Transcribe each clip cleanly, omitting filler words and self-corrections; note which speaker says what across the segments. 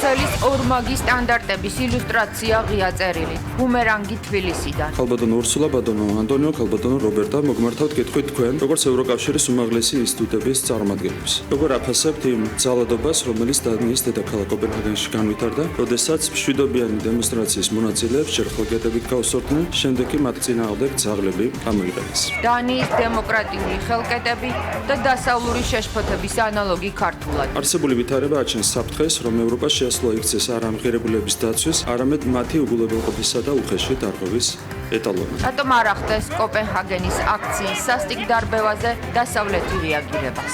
Speaker 1: ცხელის ორმაგი სტანდარტების ილუსტრაცია ღია წერილით. ბუმერანგი თბილისიდან.
Speaker 2: ქალბატონო ურსულა, ბატონო ანტონიო, ქალბატონო რობერტა, მოგმართავთ კითხვით თქვენ, როგორც ევროკავშირის უმაღლესი ინსტიტუტების წარმომადგენლებს. როგორ აფასებთ იმ ძალადობას, რომელიც დანიის დედაქალაქ კოპენჰაგენში განვითარდა, როდესაც მშვიდობიანი დემონსტრაციის მონაწილეებს ჯერ ხელკეტებით გაუსწორდნენ, შემდეგ კი მათ წინააღმდეგ ძაღლები გამოიყენეს.
Speaker 1: დანიის დემოკრატიული ხელკეტები და დასავლური შეშფოთების ანალოგი ქართულად.
Speaker 2: არსებული ვითარება აჩენს საფრთხეს, რომ ევროპა შეასრულა იქცეს არა ამღირებულების დაცვის, არამედ მათი უგულებელყოფისა და უხეში დარღვევის ეტალონად.
Speaker 1: რატომ არ ახდენს კოპენჰაგენის აქციის სასტიკ დარბევაზე დასავლეთი რეაგირებას?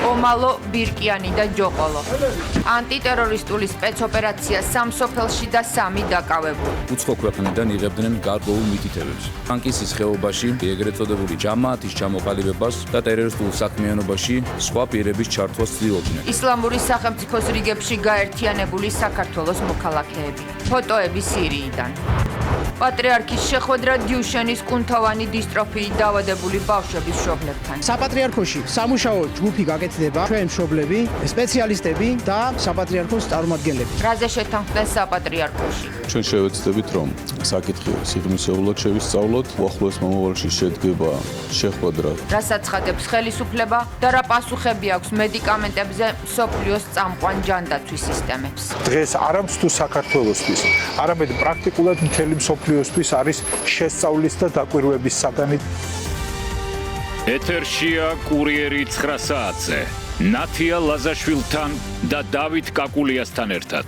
Speaker 1: ომალო, ბირკიანი და ჯოყოლო. ანტიტერორისტული სპეცოპერაცია სამ სოფელში და 3 დაკავებული.
Speaker 3: უცხო ქვეყნიდან იღებდნენ გარკვეულ მითითებებს. ბანკის ხეობაში ეგრეთ წოდებული ჯამაათის ჩამოყალიბებას და ტერორისტულ საქმიანობაში სხვა პირების ჩართვას ცდილობდნენ.
Speaker 1: ისლამური სახელმწიფოს რიგებში გაერთიანებული საქართველოს მოქალაქეები. ფოტოები სირიიდან. პატრიარქის შეხვედრა დიუშენის კუნთოვანი დისტროფიით დაავადებული ბავშვების მშობლებთან.
Speaker 4: საპატრიარქოში სამუშაო ჯგუფი გაკეთდება, ჩვენ მშობლები, სპეციალისტები და საპატრიარქოს წარმომადგენლები.
Speaker 1: რაზე შეთანხმდნენ საპატრიარქოში?
Speaker 5: ჩვენ შევეცდებით, რომ საკითხი სიღრმისეულად შევისწავლოთ, უახლოეს მომავალში შედგება შეხვედრა.
Speaker 1: რას აცხადებს ხელისუფლება და რა პასუხები აქვს მედიკამენტებზე მსოფლიოს წამყვან ჯანდაცვის სისტემებს?
Speaker 6: დღეს არამც თუ საქართველოსთვის, არამედ პრაქტიკულად მთელი მსოფლიოსთვის არის შესწავლის და დაკვირვების საგანი.
Speaker 7: ეთერშია კურიერი 9 საათზე. ნათია ლაზაშვილთან და დავით კაკულიასთან ერთად.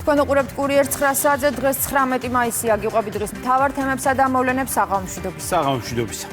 Speaker 1: თქვენ უყურებთ კურიერ 9 საათზე. დღეს 19 მაისია. გიყვებით დღის მთავარ თემებსა და მოვლენებს
Speaker 4: საღამომშვიდობისა.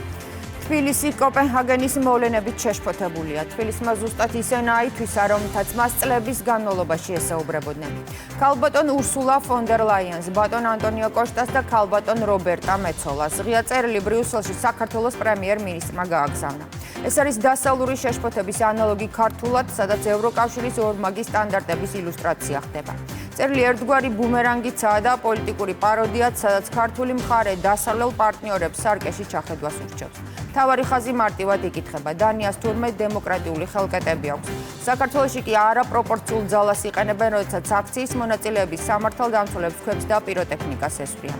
Speaker 1: თბილისი კოპენჰაგენის მოვლენებით შეშფოთებულია. თბილისმა ზუსტად ისენა აითვისა, რომლითაც მას წლების განმავლობაში ესაუბრებოდნენ. ქალბატონ ურსულა ფონ დერ ლაიენს, ბატონ ანტონიო კოშტას და ქალბატონ რობერტა მეცოლას. ღია წერილი ბრიუსელში საქართველოს პრემიერ-მინისტრმა გააგზავნა. ეს არის დასავლური შეშფოთების ანალოგი ქართულად, სადაც ევროკავშირის ორმაგი სტანდარტების ილუსტრაცია ხდება. წერილი ერთგვარი ბუმერანგიცაა და პოლიტიკური პაროდიაც, სადაც ქართული მხარე დასავლელ პარტნიორებს სარკეში ჩახედვას ურჩევს. მთავარი ხაზი მარტივად იკითხება. დანიას თურმე დემოკრატიული ხელკეტები აქვს. საქართველოში კი არაპროპორციულ ძალას იყენებენ, როდესაც აქციის მონაწილეების სამართალდამცველებს ქვებს და პიროტექნიკას ესვრიან.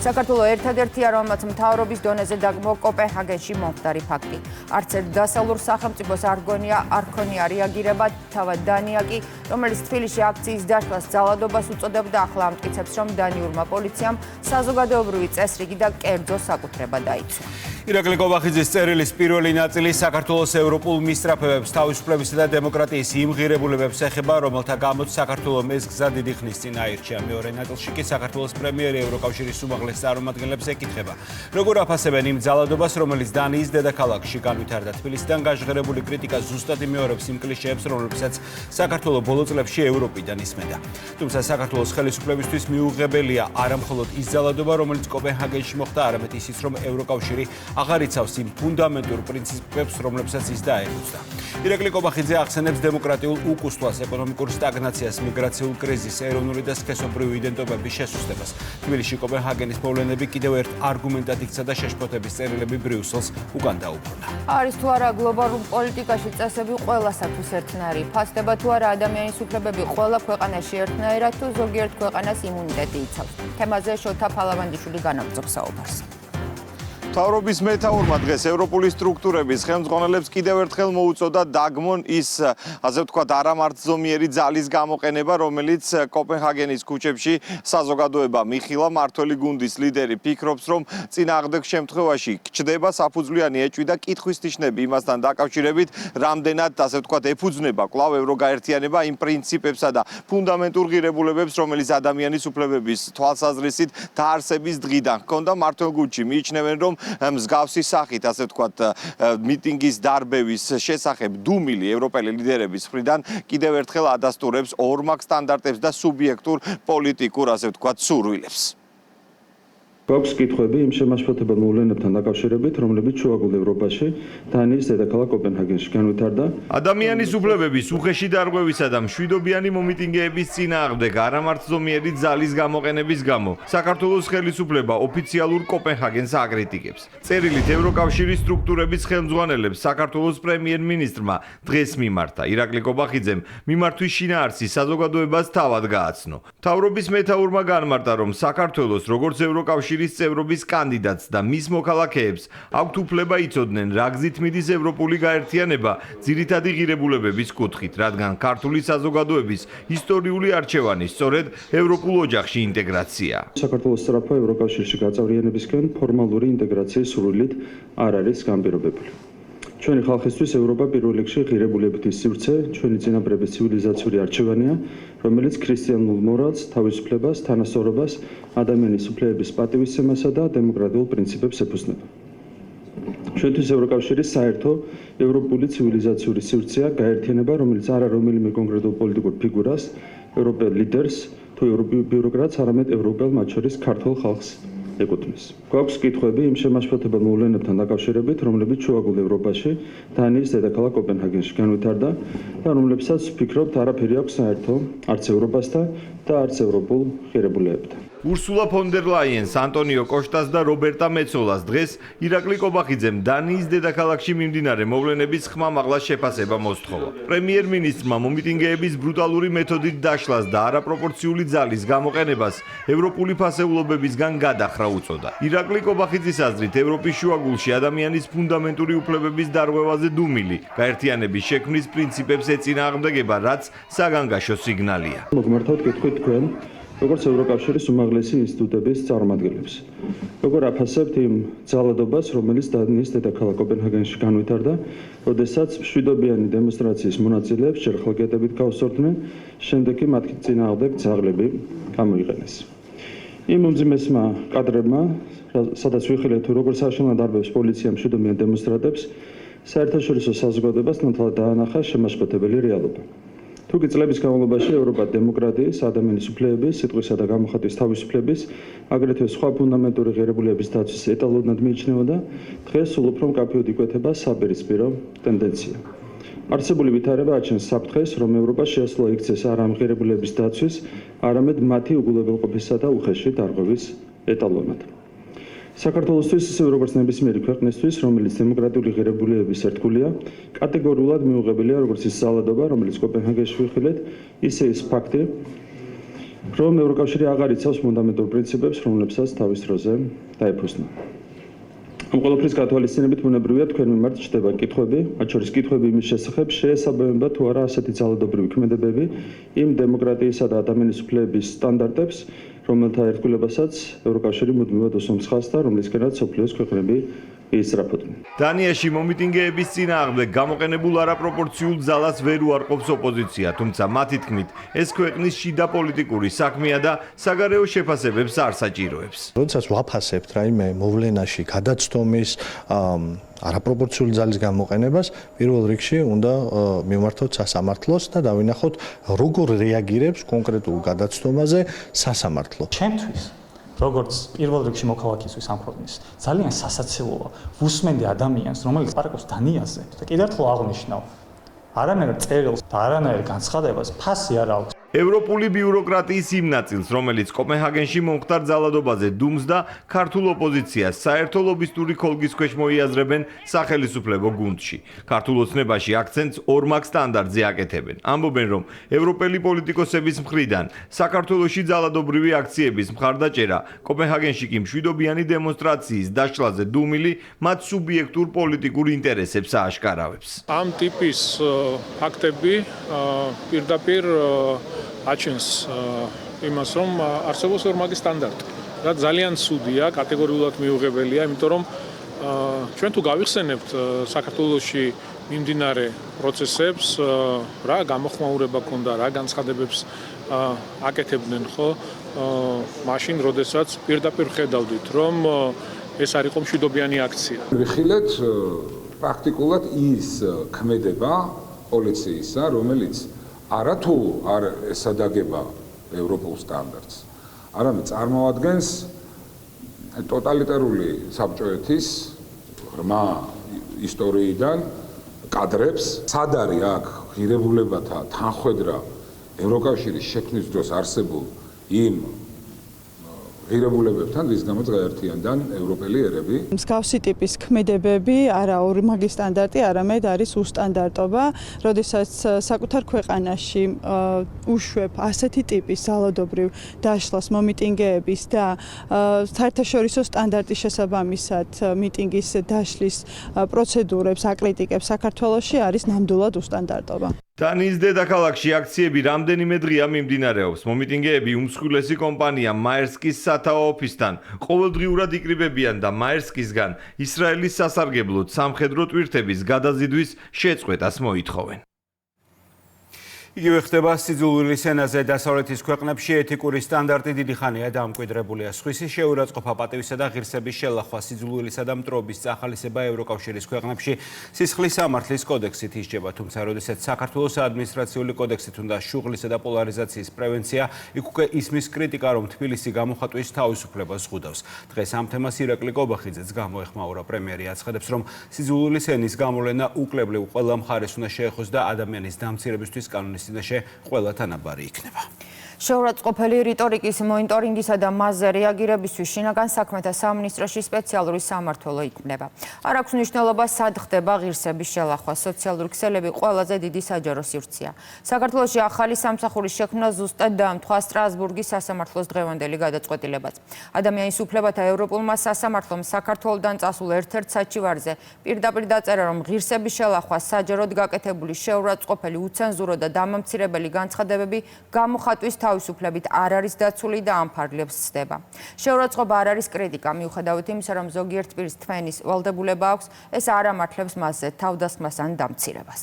Speaker 1: საქართველოს ერთადერთია, რომელმაც მთავრობის დონეზე დაგმო კოპენჰაგენში მომხდარი ფაქტი. არც ერთ დასავლურ სახელმწიფოს არ ქონია რეაგირება, თავად დანია კი, რომელიც თბილისში აქციის დაშლას ძალადობას უწოდებდა, ახლა ამტკიცებს, რომ დანიურმა პოლიციამ საზოგადოებრივი წესრიგი და კერძო საკუთრება დაიცვა.
Speaker 8: ირაკლი კობახიძის წერილის პირველი ნაწილი საქართველოს ევროპულ მისწრაფებებს, თავისუფლებისა და დემოკრატიის იმ ღირებულებებს ეხება, რომელთა გამოც საქართველოს ეს გზა დიდი ხნის წინ აირჩია. მეორე ნაწილში კი საქართველოს პრემიერი ევროკავშირის უმაღლეს წარმომადგენლებს ეკითხება, როგორ აფასებენ იმ ძალადობას, რომელიც დანიის დედაქალაქში განვითარდა. თბილისიდან გაჟღერებული კრიტიკა ზუსტად იმეორებს იმ კლიშეებს, რომლებსაც საქართველოს ბოლო წლებში ევროპიდან ისმენდა. თუმცა საქართველოს ხელისუფლებისთვის მიუღებელია არა მხოლოდ ის ძალადობა, რომელიც კოპენჰაგენში მოხდა, არამედ ისიც, რომ ევროკავშირი აღარ იცავს იმ ფუნდამენტურ პრინციპებს, რომლებსაც ის დაეფუძნა. ირაკლი კობახიძე ახსენებს დემოკრატიულ უკუსტვას, ეკონომიკურ სტაგნაციას, მიგრაციულ კრიზისს, ეროვნული და სქესობრივი იდენტობების შესუსტებას. თბილისში კოპენჰაგენის მოვლენები კიდევ ერთ არგუმენტად იქცა და შეშფოთების წერილები ბრიუსელს უკან დაუბრუნდა.
Speaker 1: არის თუ არა გლობალურ პოლიტიკაში წესები ყველასათვის ერთნაირი? ფასდება თუ არა ადამიანის უფლებები ყველა ქვეყანაში ერთნაირად თუ ზოგიერთ ქვეყანას იმუნიტეტი იცავს? თემაზე შოთა ფალავანდიშვილი განაგრძობს საუბარს.
Speaker 9: მთავრობის მეთაურმა დღეს ევროპული სტრუქტურების ხელმძღვანელებს კიდევ ერთხელ მოუწოდა დაგმონ ის, ასე ვთქვათ, არამართლზომიერი ძალის გამოყენება, რომელიც კოპენჰაგენის ქუჩებში საზოგადოება მიხილა. მართველი გუნდის ლიდერი ფიქრობს, რომ წინააღმდეგ შემთხვევაში გჭდება საფუძვლიანი ეჭვი და კითხვის ნიშნები იმასთან დაკავშირებით, რამდენად, ასე ვთქვათ, ეფუძნება კვლავ ევროგაერთიანება იმ პრინციპებსა და ფუნდამენტურ ღირებულებებს, რომელიც ადამიანის უფლებების თვალსაზრისით დაარსების დღიდან ჰქონდა. მმართველ გუნდში მიიჩნევენ, რომ მსგავსი სახით, ასე ვთქვათ, მიტინგის დარბევის შესახებ დუმილი ევროპელი ლიდერების მხრიდან კიდევ ერთხელ ადასტურებს ორმაგ სტანდარტებს და სუბიექტურ პოლიტიკურ, ასე ვთქვათ, სურვილებს.
Speaker 2: გვაქვს კითხვები იმ შემაშფოთებელ მოვლენებთან დაკავშირებით, რომლებიც შუაგულ ევროპაში დანიის დედაქალაქ კოპენჰაგენში განვითარდა.
Speaker 9: ადამიანის უფლებების უხეში დარღვევისა და მშვიდობიანი მომიტინგეების წინააღმდეგ არამართლზომიერი ძალის გამოყენების გამო საქართველოს ხელისუფლება ოფიციალურ კოპენჰაგენს აკრიტიკებს. წერილით ევროკავშირის სტრუქტურების ხელმძღვანელებს საქართველოს პრემიერ-მინისტრმა დღეს მიმართა. ირაკლი კობახიძემ მიმართვის შინაარსი საზოგადოებას თავად გააცნო. მთავრობის მეთაურმა განმარტა, რომ საქართველოს როგორც ევროკავშირის წევრობის კანდიდატს და მის მოქალაქეებს აქვთ უფლება იცოდნენ, რა გზით მიდის ევროპული გაერთიანება ძირითადი ღირებულებების კუთხით, რადგან ქართული საზოგადოების ისტორიული არჩევანი სწორედ ევროპულ ოჯახში ინტეგრაცია.
Speaker 2: საქართველოს სწრაფა ევროკავშირში გაწევრიანებისკენ ფორმალური ინტეგრაციის სურვილით არ არის განპირობებული. ჩვენი ხალხისთვის ევროპა პირველ რიგში ღირებულებითი სივრცე, ჩვენი წინაპრების ცივილიზაციური არჩევანია, რომელიც ქრისტიანულ მორალს, თავისუფლებას, თანასწორობას, ადამიანის უფლებების პატივისცემასა და დემოკრატიულ პრინციპებს ეფუძნება. ჩვენთვის ევროკავშირის საერთო ევროპული ცივილიზაციური სივრცეა გაერთიანება, რომელიც არა რომელიმე კონკრეტულ პოლიტიკურ ფიგურას, ევროპელ ლიდერს თუ ევროპულ ბიუროკრატს, არამედ ევროპელ, მათ შორის ქართულ ხალხს ეკუთვნის. გვაქვს კითხვები იმ შემაშფოთებელ მოვლენებთან დაკავშირებით, რომლებიც შუაგულ ევროპაში დანიის დედაქალაქ კოპენჰაგენში განვითარდა და რომლებსაც ვფიქრობთ არაფერი აქვს საერთო არც ევროპასთან და არც ევროპულ ღირებულებებთან.
Speaker 9: ურსულა ფონ დერ ლაიენს, ანტონიო კოშტას და რობერტა მეცოლას დღეს ირაკლი კობახიძემ დანიის დედაქალაქში მიმდინარე მოვლენების ხმამაღლა შეფასება მოსთხოვა. პრემიერ-მინისტრმა მომიტინგეების ბრუტალური მეთოდით დაშლას და არაპროპორციული ძალის გამოყენებას ევროპული ფასეულობებისგან გადახრა უწოდა. ირაკლი კობახიძის აზრით, ევროპის შუაგულში ადამიანის ფუნდამენტური უფლებების დარღვევაზე დუმილი, გაერთიანების შექმნის პრინციპებს ეწინააღმდეგება, რაც საგანგაშო სიგნალია.
Speaker 2: მოგმართავთ კითხვით თქვენ, როგორც ევროკავშირის უმაღლესი ინსტიტუტების წარმომადგენლებს. როგორ აფასებთ იმ ძალადობას, რომელიც დანიის დედაქალაქ კოპენჰაგენში განვითარდა, როდესაც მშვიდობიანი დემონსტრაციის მონაწილეებს ჯერ ხალხიატებით გაუსწორდნენ, შემდეგ კი მათ წინააღმდეგ ძაღლები გამოიყენეს. იმ უმძიმესმა კადრებმა, სადაც ვიხილეთ, თუ როგორ საშინლად არბევს პოლიცია მშვიდობიან დემონსტრანტებს, საერთაშორისო საზოგადოებას ნათლად დაანახა შემაშფოთებელი რეალობა. თუკი წლების განმავლობაში ევროპა დემოკრატიის, ადამიანის უფლებების, სიტყვისა და გამოხატვის თავისუფლების, აგრეთვე სხვა ფუნდამენტური ღირებულებების დაცვის ეტალონად მიიჩნეოდა, დღეს სულ უფრო მკაფიოდ იკვეთება საპირისპირო ტენდენცია. არსებული ვითარება აჩენს საფრთხეს, რომ ევროპა შეასრულა იქცეს არა ამ ღირებულებების დაცვის, არამედ მათი უგულებელყოფისა და უხეში დარღვევის ეტალონად. საქართველოსთვის, ისევე როგორც ნებისმიერი ქვეყნისთვის, რომელიც დემოკრატიული ღირებულებების ერთგულია, კატეგორიულად მიუღებელია როგორც ის ძალადობა, რომელიც კოპენჰაგენში ვიხილეთ, ისე ის ფაქტი, რომ ევროკავშირი აღარ იცავს ფუნდამენტურ პრინციპებს, რომლებსაც თავის დროზე დაეფუძნა. ამ ყველაფრის გათვალისწინებით ბუნებრივია თქვენ მიმართ ჩდება კითხვები, მათ შორის კითხვები იმის შესახებ, შეესაბამება თუ არა ასეთი ძალადობრივი ქმედებები იმ დემოკრატიისა და ადამიანის უფლებების სტანდარტებს, რომელთა ერთგულებასაც ევროკავშირი მუდმივად უსვამს ხაზს და რომლისკენაც მსოფლიოს ქვეყნები ეისწრაფოდნენ.
Speaker 9: დანიაში მომიტინგეების წინააღმდეგ გამოყენებულ არაპროპორციულ ძალას ვერ უარყოფს ოპოზიცია, თუმცა მათი თქმით, ეს ქვეყნის შიდა პოლიტიკური საქმეა და საგარეო შეფასებებს არ საჭიროებს.
Speaker 10: როდესაც ვაფასებთ რაიმე მოვლენაში გადაცდომის არაპროპორციული ძალის გამოყენებას, პირველ რიგში უნდა მივმართოთ სასამართლოს და დავინახოთ, როგორ რეაგირებს კონკრეტულ გადაცდომაზე სასამართლო.
Speaker 11: ჩემთვის როგორც პირველ რიგში მოქალაქისთვის ამ ქვეყნის ძალიან სასაცილოა ვუსმენდი ადამიანს, რომელიც პარაკობს დანიაზე და კიდევ ერთხელ აღნიშნავ, არანაირ წერილს და არანაირ განცხადებას ფასი არ აქვს.
Speaker 9: ევროპული ბიუროკრატიის იმ ნაწილს, რომელიც კოპენჰაგენში მომხდარ ძალადობაზე დუმს და ქართულ ოპოზიციას საერთო ლობისტური ქოლგის ქვეშ მოიაზრებენ სახელისუფლებო გუნდში. ქართულ ოცნებაში აქცენტს ორმაგ სტანდარტზე აკეთებენ. ამბობენ, რომ ევროპელი პოლიტიკოსების მხრიდან საქართველოში ძალადობრივი აქციების მხარდაჭერა, კოპენჰაგენში კი მშვიდობიანი დემონსტრაციის დაშლაზე დუმილი მათ სუბიექტურ პოლიტიკურ ინტერესებს ააშკარავებს.
Speaker 12: ამ ტიპის ფაქტები პირდაპირ აჩენს იმას, რომ არსებობს ორმაგი სტანდარტი. და ძალიან ცუდია, კატეგორიულად მიუღებელია, იმიტომ რომ ჩვენ თუ გავიხსენებთ საქართველოში მიმდინარე პროცესებს, რა გამოხმაურება ქონდა, რა განცხადებებს აკეთებდნენ, ხო? მაშინ, როდესაც პირდაპირ ხედავდით, რომ ეს არ იყო მშვიდობიანი აქცია.
Speaker 13: ვიხილეთ პრაქტიკულად ის ქმედება პოლიციისა, რომელიც არათუ არ ესადაგება ევროპულ სტანდარტს, არამედ წარმოადგენს ტოტალიტარული საბჭოეთის ღრმა ისტორიიდან კადრებს, სად არის აქ ღირებულებათა თანხვედრა ევროკავშირის შექმნის დროს არსებულ იმ ღირებულებებთან, რის გამოც გაერთიანდნენ ევროპელი ერები.
Speaker 14: მსგავსი ტიპის ქმედებები არა ორმაგი სტანდარტი, არამედ არის უსტანდარტობა, როდესაც საკუთარ ქვეყანაში უშვებ ასეთი ტიპის ძალადობრივ დაშლას, მომიტინგეების და საერთაშორისო სტანდარტის შესაბამისად მიტინგის დაშლის პროცედურებს აკრიტიკებს საქართველოში არის ნამდვილად უსტანდარტობა.
Speaker 9: დანიის დედაქალაქში აქციები რამდენიმე დღეა მიმდინარეობს. მომიტინგეები უმსხვილესი კომპანია მაერსკის სათაო ოფისთან ყოველდღიურად იკრიბებიან და მაერსკისგან ისრაელის სასარგებლოდ სამხედრო ტვირთების გადაზიდვის შეწყვეტას მოითხოვენ.
Speaker 8: იგივე ხდება სიძულვილის ენაზე დასავლეთის ქვეყნებში ეთიკური სტანდარტი დიდი ხანია დამკვიდრებულია. სხვისი შეურაცხყოფა, პატივისა და ღირსების შელახვა, სიძულვილისა და მტრობის წახალისება ევროკავშირის ქვეყნებში სისხლის სამართლის კოდექსით ისჯება, თუმცა როდესაც საქართველოს ადმინისტრაციული კოდექსით უნდა შუღლისა და პოლარიზაციის პრევენცია, იქ უკვე ისმის კრიტიკა, რომ თბილისი გამოხატვის თავისუფლებას ზღუდავს. დღეს ამ თემას ირაკლი კობახიძეც გამოეხმაურა. პრემიერი აცხადებს, რომ სიძულვილის ენის გამოვლენა უკლებლივ ყველა მხარეს უნდა შეეხოს და ადამიანის დამცირებისთვის კანონის წინაშე ყველა თანაბარი იქნება.
Speaker 1: შეურაცხყოფელი რიტორიკის მონიტორინგისა და მასზე რეაგირებისთვის შინაგან საქმეთა სამინისტროში სპეციალური სამმართველო იქმნება. არ აქვს მნიშვნელობა, სად ხდება ღირსების შელახვა. სოციალური ქსელები ყველაზე დიდი საჯარო სივრცეა. საქართველოში ახალი სამსახურის შექმნა ზუსტად დაამთხვა სტრასბურგის სასამართლოს დღევანდელი გადაწყვეტილებაც. ადამიანის უფლებათა ევროპულმა სასამართლომ საქართველოდან წასულ ერთ-ერთ საჩივარზე პირდაპირ დაწერა, რომ ღირსების შელახვა, საჯაროდ გაკეთებული შეურაცხყოფელი, უცენზურო და დამამცირებელი განცხადებები გამოხატვის თავისუფლებით არ არის დაცული და ამ ფარგლებს ცდება. შეურაცხყოფა არ არის კრიტიკა, მიუხედავად იმისა, რომ ზოგიერთ პირს თმენის ვალდებულება აქვს, ეს არ ამართლებს მასზე თავდასხმას ან დამცირებას.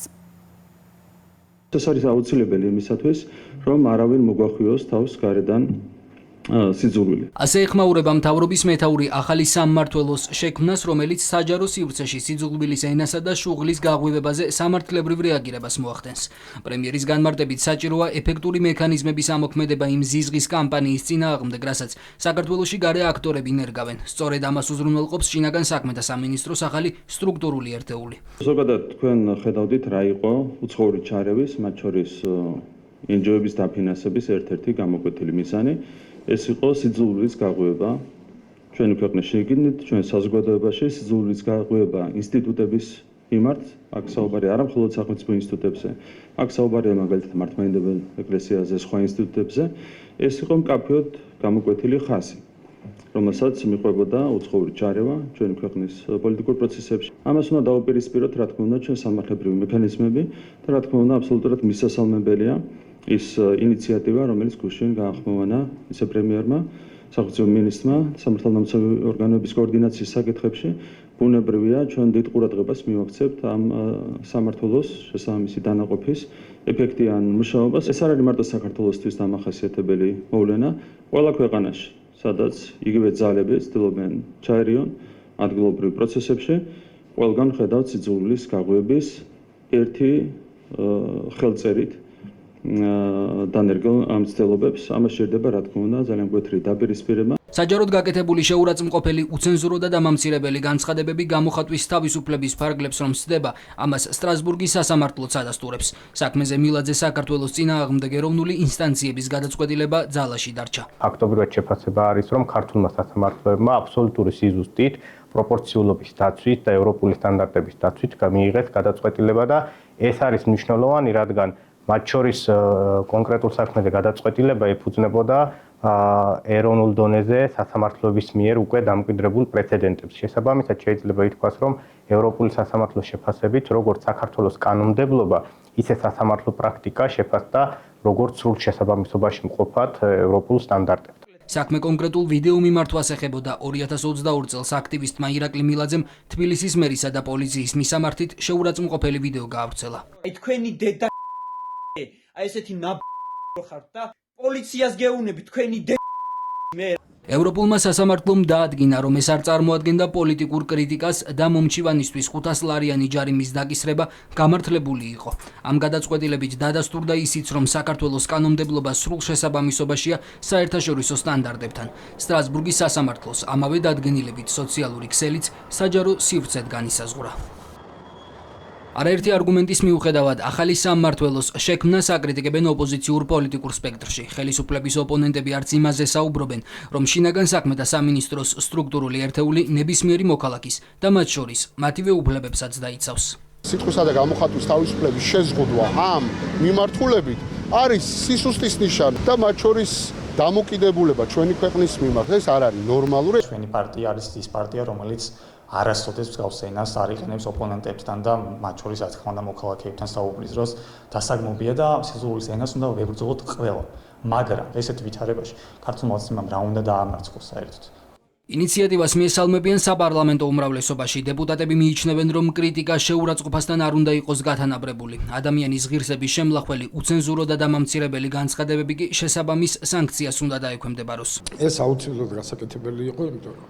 Speaker 15: ეს არის აუცილებელი იმისათვის, რომ არავინ მოგვახვიოს თავს გარედან სიძულვილი.
Speaker 16: ასე ეხმაურება მთავრობის მეთაური ახალი სამმართველოს შექმნას, რომელიც საჯარო სივრცეში სიძულვილის ენასა და შუღლის გაღვივებაზე სამართლებრივ რეაგირებას მოახდენს. პრემიერის განმარტებით საჭიროა ეფექტური მექანიზმების ამოქმედება იმ ზიზღის კამპანიის წინააღმდეგ, რასაც საქართველოში გარე აქტორები ნერგავენ. სწორედ ამას უზრუნველყოფს შინაგან საქმეთა სამინისტროს ახალი სტრუქტურული ერთეული.
Speaker 15: ზოგადად თქვენ ხედავდით რა იყო უცხოური ჩარევის, მათ შორის NGO-ების დაფინანსების ერთ-ერთი გამოკვეთილი მიზანი. ეს იყო სიძულვილის გაღვივება ჩვენი ქვეყნის შიგნით, ჩვენ საზოგადოებაში სიძულვილის გაღვივება ინსტიტუტების მიმართ, აქ საუბარი არა მხოლოდ სახელმწიფო ინსტიტუტებზე, აქ საუბარია მაგალითად მართლმადიდებელ ეკლესიაზე, სხვა ინსტიტუტებზე, ეს იყო მკაფიოდ გამოკვეთილი ხაზი, რომელსაც მიყვებოდა უცხოური ჩარევა ჩვენი ქვეყნის პოლიტიკურ პროცესებში. ამას უნდა დაუპირისპიროთ, რა თქმა უნდა, ჩვენ სამართლებრივი მექანიზმები და რა თქმა უნდა, აბსოლუტურად მისასალმებელია ის ინიციატივა, რომელიც გუშინ გაახმოვანა ვიცე-პრემიერმა, სახელმწიფო მინისტრმა სამართალდამცავი ორგანოების კოორდინაციის საკითხებში. ბუნებრივია, ჩვენ დიდ ყურადღებას მივაქცევთ ამ სამმართველოს შესაბამისი დანაყოფის ეფექტიან მუშაობას. ეს არ არის მარტო საქართველოსთვის დამახასიათებელი მოვლენა, ყველა ქვეყანაში, სადაც იგივე ძალები ცდილობენ ჩაერიონ ადგილობრივ პროცესებში, ყველგან ხედავთ სიძულვილის გაღვივების ერთი ხელწერით დანერგელ ამ ცდილობებს. ამას შეიძლება, რა თქმა უნდა, ძალიან მკვეთრი დაპირისპირება.
Speaker 16: საჯაროდ გაკეთებული შეურაცხმყოფელი, უცენზურო და დამამცირებელი განცხადებები გამოხატვის თავისუფლების ფარგლებს რომ ცდება, ამას სტრასბურგის სასამართლოც ადასტურებს. საქმეზე მილაძე საქართველოს წინააღმდეგ ეროვნული ინსტანციების გადაწყვეტილება ძალაში დარჩა.
Speaker 17: ფაქტობრივად შეფასება არის, რომ ქართულმა სასამართლოებმა აბსოლუტური სიზუსტით, პროპორციულობის დაცვით და ევროპული სტანდარტების დაცვით მიიღეს გადაწყვეტილება და ეს არის მნიშვნელოვანი, რადგან მათ შორის კონკრეტულ საქმეზე გადაწყვეტილება ეფუძნებოდა ეროვნულ დონეზე სასამართლოების მიერ უკვე დამკვიდრებულ პრეცედენტებს. შესაბამისად შეიძლება ითქვას, რომ ევროპული სასამართლოს შეფასებით, როგორც საქართველოს კანონმდებლობა, ისე სასამართლო პრაქტიკა შეფასდა როგორც სრულ შესაბამისობაში მყოფად ევროპულ სტანდარტებთან.
Speaker 16: საქმე კონკრეტულ ვიდეო მიმართვას ეხებოდა 2022 წელს აქტივისტმა ირაკლი მილაძემ თბილისის მერისა და პოლიციის მისამართით შეურაცხმყოფელი ვიდეო გაავრცელა.
Speaker 18: თქვენი დედა აი ესეთი ხართ და პოლიციას გეუნები თქვენი მე
Speaker 16: ევროპულმა სასამართლომ დაადგინა, რომ ეს არ წარმოადგენდა პოლიტიკურ კრიტიკას და მომჩივანისთვის 500 ლარიანი ჯარიმის დაკისრება გამართლებული იყო. ამ გადაწყვეტილებით დადასტურდა ისიც, რომ საქართველოს კანონმდებლობა სრულ შესაბამისობაშია საერთაშორისო სტანდარტებთან. სტრასბურგის სასამართლოს ამავე დადგენილებით სოციალური ქსელიც საჯარო სივრცედ განისაზღვრა. არაერთი არგუმენტის მიუხედავად ახალი სამმართველოს შექმნას აკრიტიკებენ ოპოზიციურ პოლიტიკურ სპექტრში. ხელისუფლების ოპონენტები არც იმაზე საუბრობენ, რომ შინაგან საქმეთა სამინისტროს სტრუქტურული ერთეული ნებისმიერი მოქალაქის და მათ შორის მათივე უფლებებსაც დაიცავს.
Speaker 18: სიტყვისა და გამოხატვის თავისუფლების შეზღუდვა ამ მიმართულებით არის სისუსტის ნიშანი და მათ შორის დამოკიდებულება ჩვენი ქვეყნის მიმართ. ეს არ არის ნორმალური.
Speaker 11: ჩვენი პარტია არის ის პარტია, რომელიც არასოდეს მსგავს ენას არ იყენებს ოპონენტებთან და მათ შორის რა თქმა უნდა მოქალაქეებთან საუბრის დროს დასაგმობია და სიძულვილის ენას უნდა ვებრძოლოთ ყველა. მაგრამ ესეთ ვითარებაში ქართულმა ოცნებამ რა უნდა დაამარცხოს საერთოდ.
Speaker 16: ინიციატივას მიესალმებიან საპარლამენტო უმრავლესობაში. დეპუტატები მიიჩნევენ, რომ კრიტიკა შეურაცხყოფასთან არ უნდა იყოს გათანაბრებული. ადამიანის ღირსების შემლახველი, უცენზურო და დამამცირებელი განცხადებები კი შესაბამის სანქციას უნდა დაექვემდებაროს.
Speaker 19: ეს აუცილებლად გასაკეთებელი იყო, იმიტომ რომ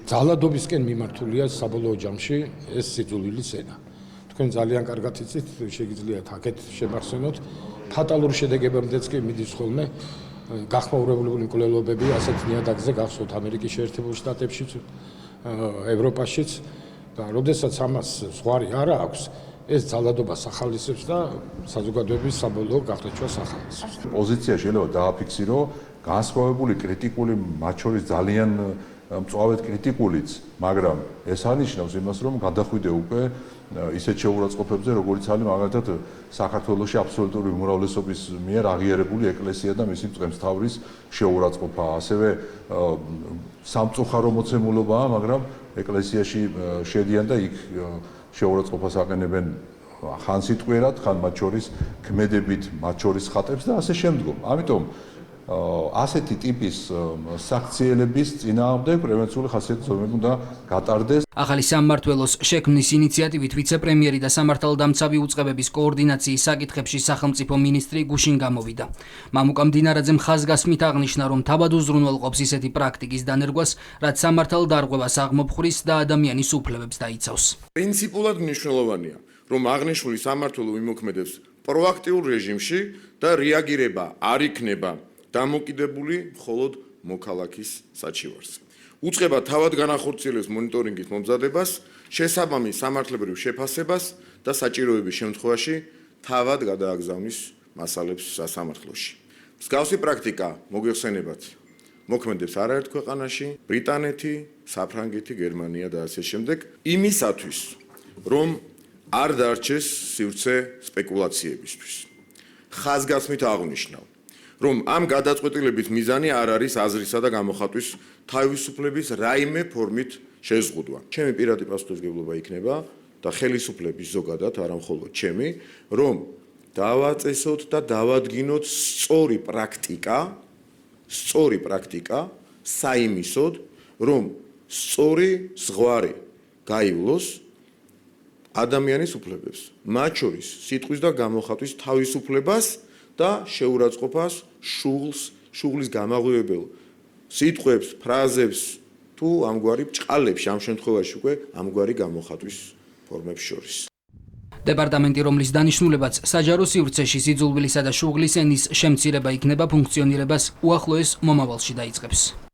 Speaker 19: ძალადობისკენ მიმართულია საბოლოო ჯამში ეს სიძულვილის ენა. თქვენ ძალიან კარგად იცით, შეგიძლიათ აქეთ შემახსენოთ, ფატალურ შედეგებამდეც კი მიდის ხოლმე გახმაურებული მკვლელობები ასეთ ნიადაგზე გახსოვთ ამერიკის შეერთებულ შტატებშიც, ევროპაშიც და როდესაც ამას ზღვარი არ აქვს, ეს ძალადობას ახალისებს და საზოგადოების საბოლოო გახდაჩვას ახალისებს.
Speaker 20: პოზიცია შეიძლება დააფიქსირო განსხვავებული კრიტიკული, მათ შორის ძალიან მწვავედ კრიტიკულიც, მაგრამ ეს ანიშნავს იმას, რომ გადახვიდე უკვე ისეთ შეურაცხყოფებზე, როგორიც არის მაგალითად საქართველოში აბსოლუტური უმრავლესობის მიერ აღიარებული ეკლესია და მისი მწყემსთავრის შეურაცხყოფა. ასევე სამწუხარო მოცემულობაა, მაგრამ ეკლესიაში შედიან და იქ შეურაცხყოფას აყენებენ ხან სიტყვიერად, ხან მათ შორის ქმედებით, მათ შორის ხატებს და ასე შემდგომ. ამიტომ ასეთი ტიპის საქციელების წინააღმდეგ პრევენციული ხასიათის ზომები უნდა გატარდეს.
Speaker 16: ახალი სამმართველოს შექმნის ინიციატივით ვიცე-პრემიერი და სამართალდამცავი უწყებების კოორდინაციის საკითხებში სახელმწიფო მინისტრი გუშინ გამოვიდა. მამუკა მდინარაძემ ხაზგასმით აღნიშნა, რომ თავად უზრუნველყოფს ისეთი პრაქტიკის დანერგვას, რაც სამართალდარღვევას აღმოფხვრის და ადამიანის უფლებებს დაიცავს.
Speaker 21: პრინციპულად მნიშვნელოვანია, რომ აღნიშნული სამმართველო იმოქმედებს პროაქტიულ რეჟიმში და რეაგირება არ იქნება დამოკიდებული მხოლოდ მოქალაქის საჩივარზე. უწყება თავად განახორციელებს მონიტორინგის მომზადებას, შესაბამის სამართლებრივ შეფასებას და საჭიროების შემთხვევაში თავად გადააგზავნის მასალებს სასამართლოში. მსგავსი პრაქტიკა მოგეხსენებათ მოქმედებს არაერთ ქვეყანაში, ბრიტანეთი, საფრანგეთი, გერმანია და ასე შემდეგ, იმისათვის, რომ არ დარჩეს სივრცე სპეკულაციებისთვის. ხაზგასმით აღნიშნავ, რომ ამ გადაწყვეტილების მიზანი არ არის აზრისა და გამოხატვის თავისუფლების რაიმე ფორმით შეზღუდვა. ჩემი პირადი პასუხისმგებლობა იქნება და ხელისუფლების ზოგადად, არა მხოლოდ ჩემი, რომ დავაწესოთ და დავადგინოთ სწორი პრაქტიკა საიმისოდ, რომ სწორი ზღვარი გაივლოს ადამიანის უფლებებს, მათ შორის სიტყვის და გამოხატვის თავისუფლებას და შეურაცხყოფას, შუღლის გამაღვივებელ სიტყვებს, ფრაზებს თუ ამგვარი ბრჭყალებში, ამ შემთხვევაში უკვე ამგვარი გამოხატვის ფორმებს შორის.
Speaker 16: დეპარტამენტი, რომლის დანიშნულებაც საჯარო სივრცეში სიძულვილისა და შუღლის ენის შემცირება იქნება, ფუნქციონირებას უახლოეს მომავალში დაიწყებს.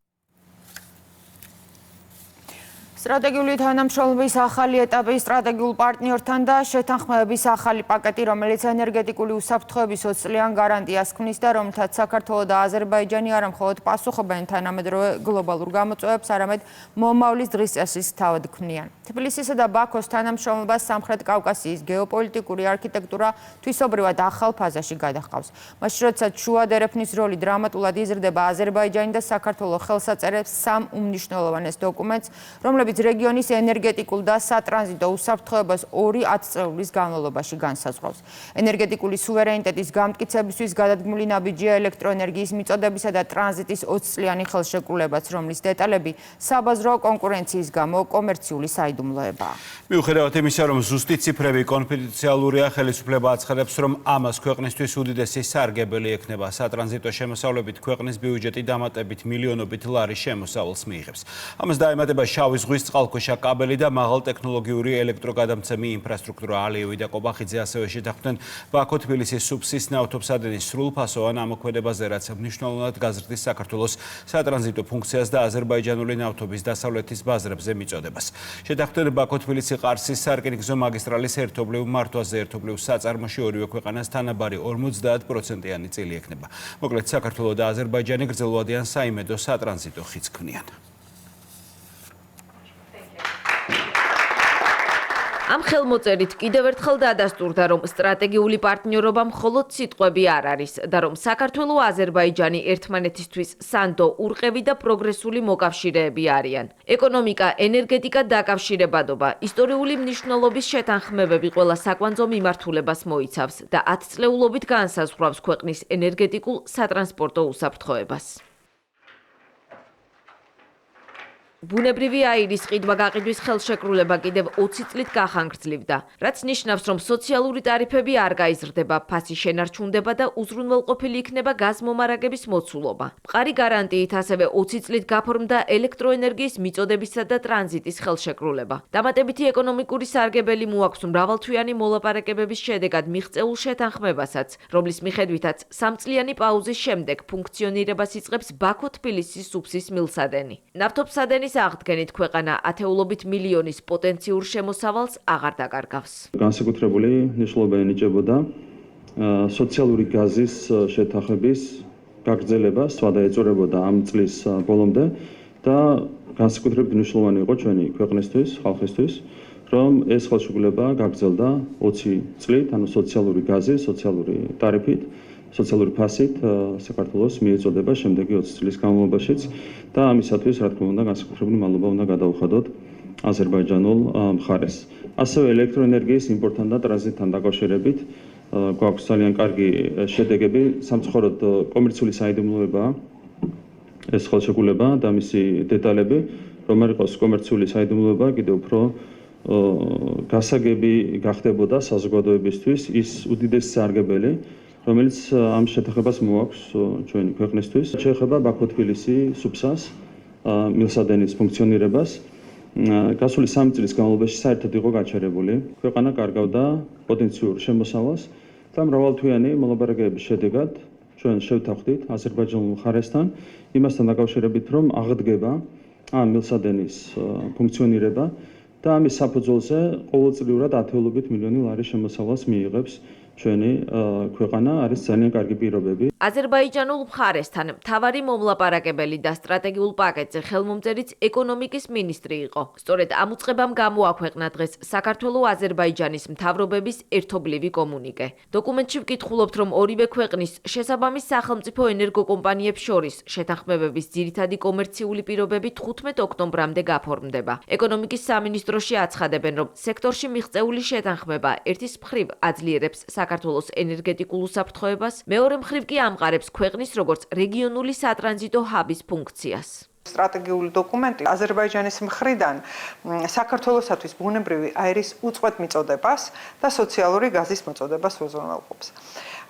Speaker 1: სტრატეგიული თანამშრომლობის ახალი ეტაპი სტრატეგიულ პარტნიორთან და შეთანხმებების ახალი პაკეტი, რომელიც ენერგეტიკული უსაფრთხოების 20 წლიან გარანტიას ქმნის და რომლითაც საქართველო და აზერბაიჯანი არა მხოლოდ პასუხობენ თანამედროვე გლობალურ გამოწვევებს, არამედ მომავლის დღის წესრიგს თავად ქმნიან. თბილისისა და ბაქოს თანამშრომლობას სამხრეთ კავკასიის გეოპოლიტიკური არქიტექტურა თვისობრივად ახალ ფაზაში გადაჰყავს. მაშინ როდესაც შუა დერეფნის როლი დრამატულად იზრდება, აზერბაიჯანი და საქართველო ხელს აწერებს სამ უმნიშვნელოვანეს დოკუმენტს, რომლებიც რომლებიც რეგიონის ენერგეტიკულ და სატრანზიტო უსაფრთხოებას 2-10 წლების განმავლობაში განსაზღვრავს. ენერგეტიკული სუვერენიტეტის გამტკიცებისთვის გადადგმული ნაბიჯია ელექტროენერგიის მიწოდებისა და ტრანზიტის 20 წლიანი ხელშეკრულებაც, რომლის დეტალები საბაზრო კონკურენციის გამო კომერციული საიდუმლოებაა.
Speaker 8: მიუხედავად იმისა, რომ ზუსტი ციფრები კონფიდენციალურია, ხელისუფლება აცხადებს, რომ ამას ქვეყნისთვის უდიდესი სარგებელი ექნება. სატრანზიტო შემოსავლებით ქვეყნის ბიუჯეტი დამატებით მილიონობით ლარის შემოსავალს მიიღებს. ამას დაემატება შავი ზღვის წყალქვეშა კაბელი და მაღალტექნოლოგიური ელექტროგადამცემი ინფრასტრუქტურა. ალიევი და ყობახიძე ასევე შეთანხმდნენ ბაქო-თბილისის სუფსის ნავთობსადენის სრულფასოვან ამოქმედებაზე, რაც მნიშვნელოვნად გაზრდის საქართველოს სატრანზიტო ფუნქციას და აზერბაიჯანული ნავთობის დასავლეთის ბაზრებზე მიწოდებას. შეთანხმდნენ ბაქო-თბილისი ყარსის სარკინიგზო მაგისტრალის ერთობლივ მართვაზე, ერთობლივ საწარმოში ორივე ქვეყანას თანაბარი 50%-იანი წილი ექნება. მოკლედ, საქართველო და აზერბაიჯანი გრძელვადიან საიმედო სატრანზიტო ხიდს ქმნიან.
Speaker 3: ამ ხელმოწერით კიდევ ერთხელ დადასტურდა, რომ სტრატეგიული პარტნიორობა მხოლოდ სიტყვები არ არის და რომ საქართველო აზერბაიჯანი ერთმანეთისთვის სანდო, ურყევი და პროგრესული მოკავშირეები არიან. ეკონომიკა, ენერგეტიკა, დაკავშირებადობა, ისტორიული მნიშვნელობის შეთანხმებები ყველა საკვანძო მიმართულებას მოიცავს და 10 წლეულობით განსაზღვრავს ქვეყნის ენერგეტიკულ სატრანსპორტო უსაფრთხოებას. ბუნებრივი აირის ყიდვა-გაყიდვის ხელშეკრულება კიდევ 20 წლით გახანგრძლივდა, რაც ნიშნავს, რომ სოციალური ტარიფები არ გაიზრდება, ფასი შენარჩუნდება და უზრუნველყოფილი იქნება გაზმომარაგების მოცულობა. მყარი გარანტიით ასევე 20 წლით გაფორმდა ელექტროენერგიის მიწოდებისა და ტრანზიტის ხელშეკრულება. დამატებითი ეკონომიკური სარგებელი მოაქვს მრავალთვიანი მოლაპარაკებების შედეგად მიღწეულ შეთანხმებასაც, რომლის მიხედვითაც 3 წლიანი პაუზის შემდეგ ფუნქციონირებას იწყებს ბაქო-თბილისის სუფსის მილსადენი. ნავთობსადენის აღდგენით ქვეყანა ათეულობით მილიონის პოტენციურ შემოსავალს აღარ დაკარგავს.
Speaker 15: განსაკუთრებული მნიშვნელობა ენიჭებოდა სოციალური გაზის შეთანხმების გაგრძელებას, ვადაეწურებოდა ამ წლის ბოლომდე და განსაკუთრებით მნიშვნელოვანი იყო ჩვენი ქვეყნისთვის, ხალხისთვის, რომ ეს ხელშეკრულება გაგრძელდა 20 წლით, ანუ სოციალური გაზი, სოციალური ტარიფით, სოციალური ფასით საქართველოს მიეწოდება შემდეგი 20 წლის განმავლობაშიც და ამისათვის, რა თქმა უნდა, განსაკუთრებული მადლობა უნდა გადავუხადოთ აზერბაიჯანულ მხარეს. ასევე ელექტროენერგიის იმპორტთან და ტრანზიტთან დაკავშირებით გვაქვს ძალიან კარგი შედეგები, სამწუხაროდ კომერციული საიდუმლოებაა ეს ხელშეკრულება და მისი დეტალები, რომ არ იყოს კომერციული საიდუმლოება, კიდევ უფრო გასაგები გახდებოდა საზოგადოებისთვის ის უდიდესი სარგებელი, რომელიც ამ შეთანხმებას მოაქვს ჩვენი ქვეყნისთვის. შეეხება ბაქო-თბილისი სუფსას, მილსადენის ფუნქციონირებას. გასული 3 წლის განმავლობაში საერთოდ იყო გაჩერებული. ქვეყანა კარგავდა პოტენციურ შემოსავალს და მრავალთვიანი მოლაპარაკებების შედეგად ჩვენ შევთანხმდით აზერბაიჯანულ მხარესთან იმასთან დაკავშირებით, რომ აღდგება ამ მილსადენის ფუნქციონირება და ამის საფუძველზე ყოველწლიურად ათეულობით მილიონი ლარის შემოსავალს მიიღებს ჩვენი ქვეყანა. არის ძალიან კარგი პირობები.
Speaker 3: აზერბაიჯანულ მხარესთან მთავარი მომლაპარაკებელი და სტრატეგიულ პაკეტზე ხელმომწერიც ეკონომიკის მინისტრი იყო. სწორედ ამ უწყებამ გამოაქვეყნა დღეს საქართველო-აზერბაიჯანის მთავრობების ერთობლივი კომუნიკე. დოკუმენტში ვკითხულობთ, რომ ორივე ქვეყნის შესაბამის სახელმწიფო ენერგოკომპანიებს შორის შეთანხმებების ძირითადი კომერციული პირობები 15 ოქტომბრამდე გაფორმდება. ეკონომიკის სამინისტროში აცხადებენ, რომ სექტორში მიღწეული შეთანხმება ერთის მხრივ აძლიერებს საქართველოს ენერგეტიკულ უსაფრთხოებას, მეორე მხრივ კი ამყარებს ქვეყნის როგორც რეგიონული სატრანზიტო ჰაბის ფუნქციას.
Speaker 22: სტრატეგიული დოკუმენტი აზერბაიჯანის მხრიდან საქართველოსათვის ბუნებრივი აირის უწყვეტ მიწოდებას და სოციალური გაზის მოწოდებას უზრუნველყოფს.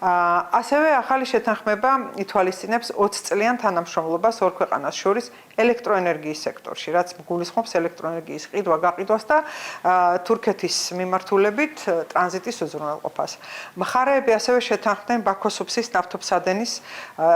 Speaker 22: ასევე ახალი შეთანხმება ითვალისწინებს 20 წლიან თანამშრომლობას ორ ქვეყანას შორის ელექტროენერგიის სექტორში, რაც გულისხმობს ელექტროენერგიის ყიდვა-გაყიდვას და თურქეთის მიმართულებით ტრანზიტის უზრუნველყოფას. მხარეები ასევე შეთანხმდნენ ბაქო-სუფსის ნავთობსადენის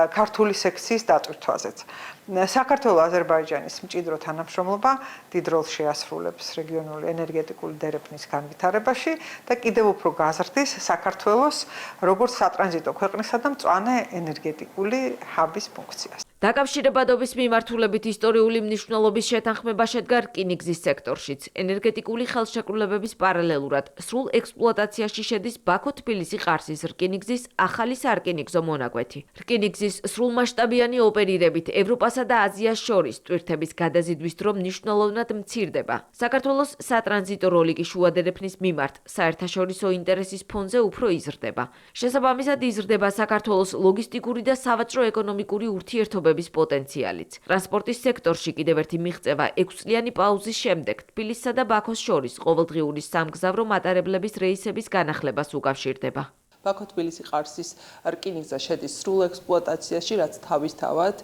Speaker 22: ქართული სექციის დატვირთვაზეც. საქართველო-აზერბაიჯანის მჭიდრო თანამშრომლობა დიდ როლს შეასრულებს რეგიონული ენერგეტიკული დერეფნის განვითარებაში და კიდევ უფრო გაზრდის საქართველოს როგორც სატრანზიტო ქვეყნისა და მწვანე ენერგეტიკული ჰაბის ფუნქციას.
Speaker 3: დაკავშირებადობის მიმართულებით ისტორიული მნიშვნელობის შეთანხმება შედგა რკინიგზის სექტორშიც. ენერგეტიკული ხელშეკრულებების პარალელურად სრულ ექსპლუატაციაში შედის ბაქო-თბილისი-ყარსის რკინიგზის ახალი სარკინიგზო მონაკვეთი. რკინიგზის სრულმასშტაბიანი ოპერირებით ევროპასა და აზიას შორის ტვირთების გადაზიდვის დრო მნიშვნელოვნად მცირდება. საქართველოს სატრანზიტო როლი კი შუადერეფნის მიმართ საერთაშორისო ინტერესის ფონზე უფრო იზრდება. შესაბამისად იზრდება საქართველოს ლოგისტიკური და სავაჭრო-ეკონომიკური ურთიერთობების პოტენციალიც. ტრანსპორტის სექტორში კიდევ ერთი მიღწევა 6 წლიანი პაუზის შემდეგ თბილისსა და ბაქოს შორის ყოველდღიური სამგზავრო მატარებლების რეისების განახლებას უკავშირდება.
Speaker 5: ბაქო-თბილისი-ყარსის რკინიგზა შედის სრულ ექსპლუატაციაში, რაც თავისთავად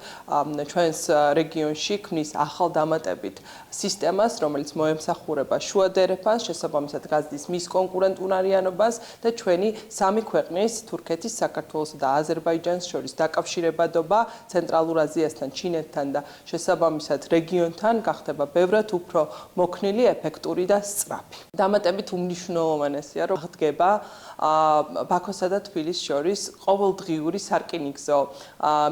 Speaker 5: ჩვენს რეგიონში ქმნის ახალ დამატებით სისტემას, რომელიც მოემსახურება შუადერეფანს, შესაბამისად გაზრდის მის კონკურენტუნარიანობას და ჩვენი სამი ქვეყნის, თურქეთის, საქართველოსა და აზერბაიჯანის შორის დაკავშირებადობა ცენტრალურ აზიასთან, ჩინეთთან და შესაბამისად რეგიონთან გახდება ბევრად უფრო მოქნილი, ეფექტური და სწრაფი. დამატებით უმნიშვნელოვანესია, რომ აღდგება ბაქოსა და თბილისის შორის ყოველდღიური სარკინიგზო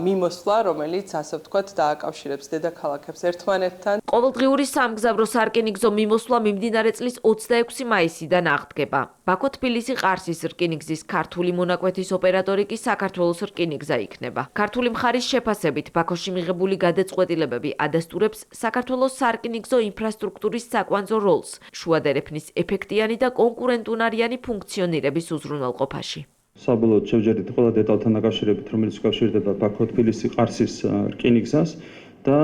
Speaker 5: მიმოსვლა, რომელიც ასე ვთქვათ დააკავშირებს დედაქალაქებს ერთმანეთთან.
Speaker 3: ყოველდღიური სამგზავრო სარკინიგზო მიმოსვლა მიმდინარე წლის 26 მაისიდან აღდგება. ბაქო-თბილისი-ყარსის რკინიგზის ქართული მონაკვეთის ოპერატორი კი საქართველოს რკინიგზა იქნება. ქართული მხარის შეფასებით ბაქოში მიღებული გადაწყვეტილებები ადასტურებს საქართველოს სარკინიგზო ინფრასტრუქტურის საკვანძო როლს შუადერეფნის ეფექტიანი და კონკურენტუნარიანი ფუნქციონირების უზრუნველყოფაში.
Speaker 15: საბოლოოდ შევჯერდით ყველა დეტალთან დაკავშირებით, რომელიც უკავშირდება ბაქო-თბილისი-ყარსის რკინიგზას და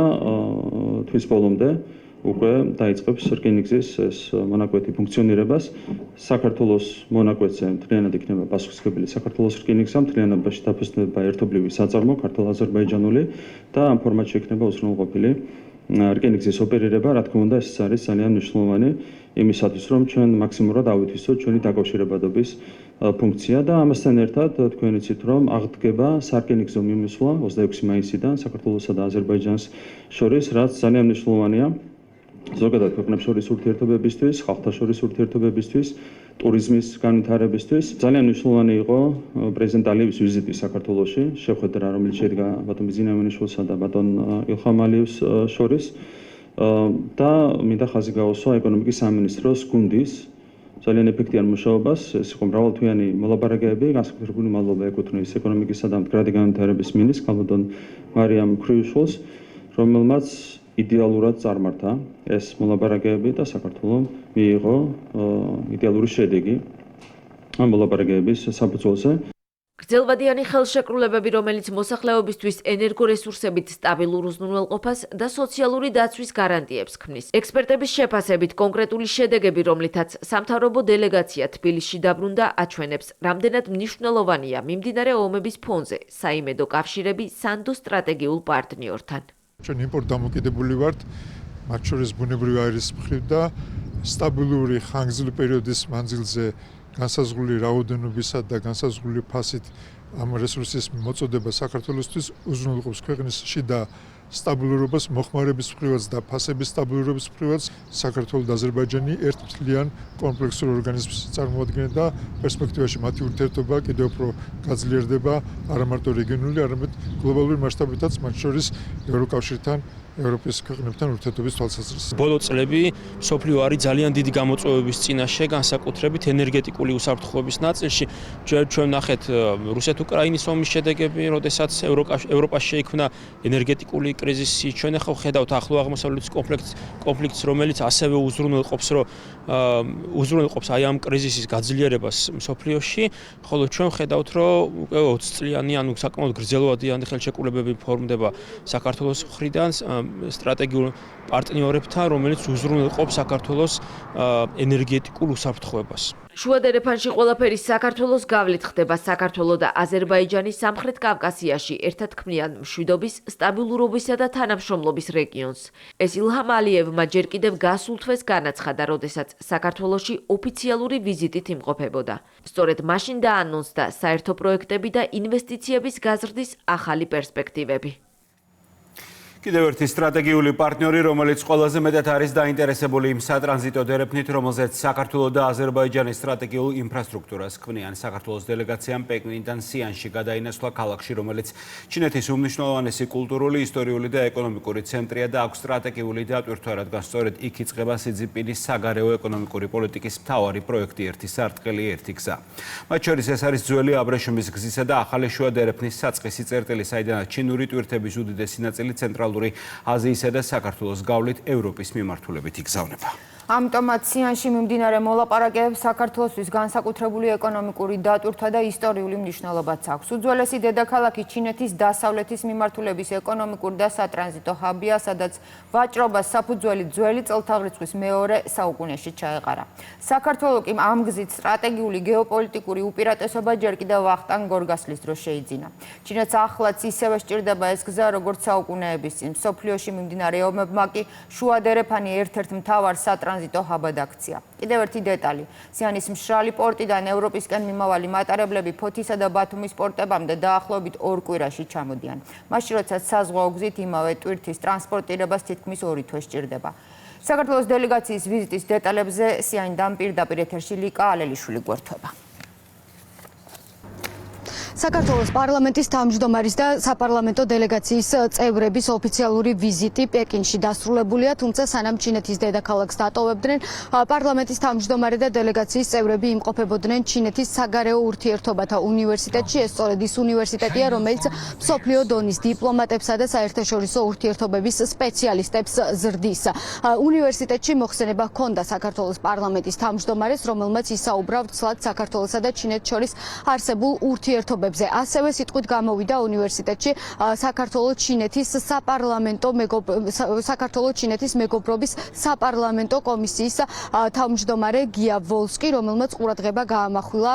Speaker 15: თვის ბოლომდე უკვე დაიწყებს რკინიგზის ეს მონაკვეთი ფუნქციონირებას. საქართველოს მონაკვეთზე მთლიანად იქნება პასუხისმგებელი საქართველოს რკინიგზა, მთლიანობაში დაფუძნდება ერთობლივი საწარმო ქართულ-აზერბაიჯანული და ამ ფორმატში იქნება უზრუნველყოფილი რკინიგზის ოპერირება, რა თქმა უნდა, ეს არის ძალიან მნიშვნელოვანი იმისათვის, რომ ჩვენ მაქსიმალურად ავითვისოთ ჩვენი დაკავშირებადობის ფუნქცია და ამასთან ერთად თქვენ იცით, რომ აღდგება სარკინიგზო მიმოსვლა 26 მაისიდან საქართველოსა და აზერბაიჯანის შორის, რაც ძალიან მნიშვნელოვანია ზოგადად ქვეყნებს შორის ურთიერთობებისთვის, ხალხთა შორის ურთიერთობებისთვის, ტურიზმის განვითარებისთვის. ძალიან მნიშვნელოვანი იყო პრეზიდენტ ალიევის ვიზიტი საქართველოში, შეხვედრა, რომელიც შედგა ბატონ ბიზინაინიშვილსა და ბატონ ილხამ ალიევს შორის და მინდა ხაზი გაუსვა ეკონომიკის სამინისტროს გუნდის ძალიან ეფექტიან მუშაობას. ეს იყო მრავალთვიანი მოლაპარაკებები, განსაკუთრებული მადლობა ეკუთვნის ეკონომიკისა და მდგრადი განვითარების მინისტრს ბატონ მარიამ ქრიუშვილს, რომელმაც იდეალურად წარმართა ეს მოლაპარაკებები და საქართველომ მიიღო იდეალური შედეგი ამ მოლაპარაკებების საფუძველზე.
Speaker 3: გრძელვადიანი ხელშეკრულებები, რომელიც მოსახლეობისთვის ენერგორესურსებით სტაბილურ უზრუნველყოფას და სოციალური დაცვის გარანტიებს ქმნის. ექსპერტების შეფასებით კონკრეტული შედეგები, რომლითაც სამთავრობო დელეგაცია თბილისში დაბრუნდა, აჩვენებს, რამდენად მნიშვნელოვანია მიმდინარე ომების ფონზე საიმედო კავშირები სანდო სტრატეგიულ პარტნიორთან.
Speaker 6: ჩვენ იმპორტ დამოკიდებული ვართ, მათ შორის ბუნებრივი აირის მხრივ და სტაბილური ხანგრძლივი პერიოდის მანძილზე განსაზღვრული რაოდენობისა და განსაზღვრული ფასით ამ რესურსის მოწოდება საქართველოსთვის უზრუნველყოფს ქვეყნის შიდა სტაბილურობას, მოხმარების მხრივაც და ფასების სტაბილურობის მხრივაც საქართველოს და აზერბაიჯანი ერთმთლიან კომპლექსურ ორგანიზმს წარმოადგენენ და პერსპექტივაში მათი ურთიერთობა კიდევ უფრო გაძლიერდება არა მარტო რეგიონული, არამედ გლობალური მასშტაბითაც, მათ შორის ევროკავშირთან, ევროპის ქვეყნებთან ურთიერთობის თვალსაზრისით.
Speaker 23: ბოლო წლები მსოფლიო არის ძალიან დიდი გამოწვევების წინაშე, განსაკუთრებით ენერგეტიკული უსაფრთხოების ნაწილში. ჩვენ ნახეთ რუსეთ-უკრაინის ომის შედეგები, როდესაც ევროპაში შეიქმნა ენერგეტიკული კრიზისი. ჩვენ ახლა ვხედავთ ახლო აღმოსავლეთის კონფლიქტს, რომელიც ასევე უზრუნველყოფს აი ამ კრიზისის გაძლიერებას მსოფლიოში, ხოლო ჩვენ ვხედავთ, რომ უკვე 20 წლიანი, ანუ საკმაოდ გრძელვადიანი ხელშეკრულებები ფორმდება საქართველოს მხრიდან სტრატეგიულ პარტნიორებთან, რომელიც უზრუნველყოფს საქართველოს ენერგეტიკულ უსაფრთხოებას.
Speaker 3: შუადერეფანში ყველაფერი საქართველოს გავლით ხდება საქართველოს და აზერბაიჯანის სამხრეთ კავკასიაში ერთად ქმნიან მშვიდობის, სტაბილურობისა და თანამშრომლობის რეგიონს. ეს ილჰამ ალიევმა ჯერ კიდევ გასულ თვეს განაცხადა, როდესაც საქართველოში ოფიციალური ვიზიტით იმყოფებოდა. სწორედ მაშინ დაანონსდა საერთო პროექტები და ინვესტიციების გაზრდის ახალი პერსპექტივები.
Speaker 8: კიდევ ერთი სტრატეგიული პარტნიორი, რომელიც ყველაზე მეტად არის დაინტერესებული იმ სატრანზიტო დერეფნით, რომელზეც საქართველო და აზერბაიჯანი სტრატეგიულ ინფრასტრუქტურას ქმნიან. საქართველოს დელეგაციამ პეკინიდან სიანში გადაინაცვლა ქალაქში, რომელიც ჩინეთის უმნიშვნელოვანესი კულტურული, ისტორიული და ეკონომიკური ცენტრია და აქვს სტრატეგიული დატვირთვა, რადგან სწორედ იქ იწყება სი ძინპინის საგარეო ეკონომიკური პოლიტიკის მთავარი პროექტი ერთი სარტყელი, ერთი გზა. მათ შორის ეს არის ძველი აბრეშუმის გზისა და ახალი შუა დერეფნის საწყისი წერტილი, საიდანაც ჩინური ტვირთების უდიდესი ნაწილი ცენტრალურ აზიისა და საქართველოს გავლით ევროპის მიმართულებით იგზავნება.
Speaker 1: ამიტომაც სიანში მიმდინარე მოლაპარაკებებს საქართველოსთვის განსაკუთრებული ეკონომიკური დატვირთვა და ისტორიული მნიშვნელობაც აქვს. უძველესი დედაქალაქი ჩინეთის დასავლეთის მიმართულების ეკონომიკური და სატრანზიტო ჰაბია, სადაც ვაჭრობას საფუძველი ძველი წელთაღრიცხვის მეორე საუკუნეში ჩაეყარა. საქართველო კი ამ გზით სტრატეგიული გეოპოლიტიკური უპირატესობა ჯერ კიდევ ვახტანგ გორგასლის დროს შეიძინა. ჩინეთს ახლაც ისევე სჭირდება ეს გზა, როგორც საუკუნეების წინ. მსოფლიოში მიმდინარე ომებმა კი შუა დერეფანი ერთ-ერთ მთავარ სატრანზიტო ჰაბად აქცია. კიდევ ერთი დეტალი. სიანის მშრალი პორტიდან ევროპისკენ მიმავალი მატარებლები ფოთისა და ბათუმის პორტებამდე დაახლოებით 2 კვირაში ჩამოდიან. მაშინ როცა საზღვაო გზით იმავე ტვირთის ტრანსპორტირებას თითქმის 2 თვე სჭირდება. საქართველოს დელეგაციის ვიზიტის დეტალებზე სიანიდან პირდაპირ ეთერში ლიკა ალელიშვილი გვერდება.
Speaker 2: საქართველოს პარლამენტის თავმჯდომარის და საპარლამენტო დელეგაციის წევრების ოფიციალური ვიზიტი პეკინში დასრულებულია, თუმცა სანამ ჩინეთის დედაქალაქს დატოვებდნენ, პარლამენტის თავმჯდომარე და დელეგაციის წევრები იმყოფებოდნენ ჩინეთის საგარეო ურთიერთობათა უნივერსიტეტში. ეს სწორედ ის უნივერსიტეტია, რომელიც მსოფლიო დონის დიპლომატებსა და საერთაშორისო ურთიერთობების სპეციალისტებს ზრდის. უნივერსიტეტში მოხსენება ჰქონდა საქართველოს პარლამენტის თავმჯდომარეს, რომელმაც ისაუბრა ვრცლად საქართველოსა და ჩინეთს შორის არსებულ ურთიერთობებს. ასევე სიტყვით გამოვიდა უნივერსიტეტში საქართველოს-ჩინეთის მეგობრობის საპარლამენტო კომისიის თავმჯდომარე გია ვოლსკი, რომელმაც ყურადღება გაამახვილა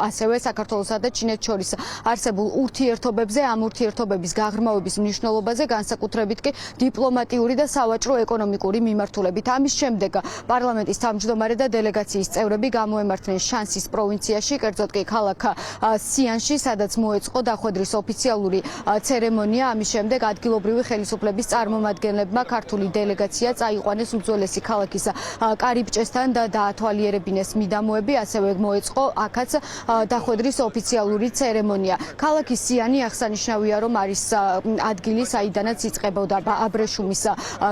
Speaker 2: ასევე საქართველოსა და ჩინეთს შორის არსებულ ურთიერთობებზე, ამ ურთიერთობების გაღრმავების მნიშვნელობაზე, განსაკუთრებით კი დიპლომატიური და სავაჭრო ეკონომიკური მიმართულებით. ამის შემდეგ პარლამენტის თავმჯდომარე და დელეგაციის წევრები გამოემართნენ შანსის პროვინციაში, კერძოდ კი ქალაქ სიანში, სადაც მოეწყო დახვედრის ოფიციალური ცერემონია. ამის შემდეგ ადგილობრივი ხელისუფლების წარმომადგენლებმა ქართული დელეგაცია წაიყვანეს უძველესი ქალაქის კარიბჭესთან და დაათვალიერებინეს მიდამოები, ასევე მოეწყო აქაც დახვედრის ოფიციალური ცერემონია. ქალაქი სიანი აღსანიშნავია, რომ არის ადგილი, საიდანაც იწყებოდა აბრეშუმის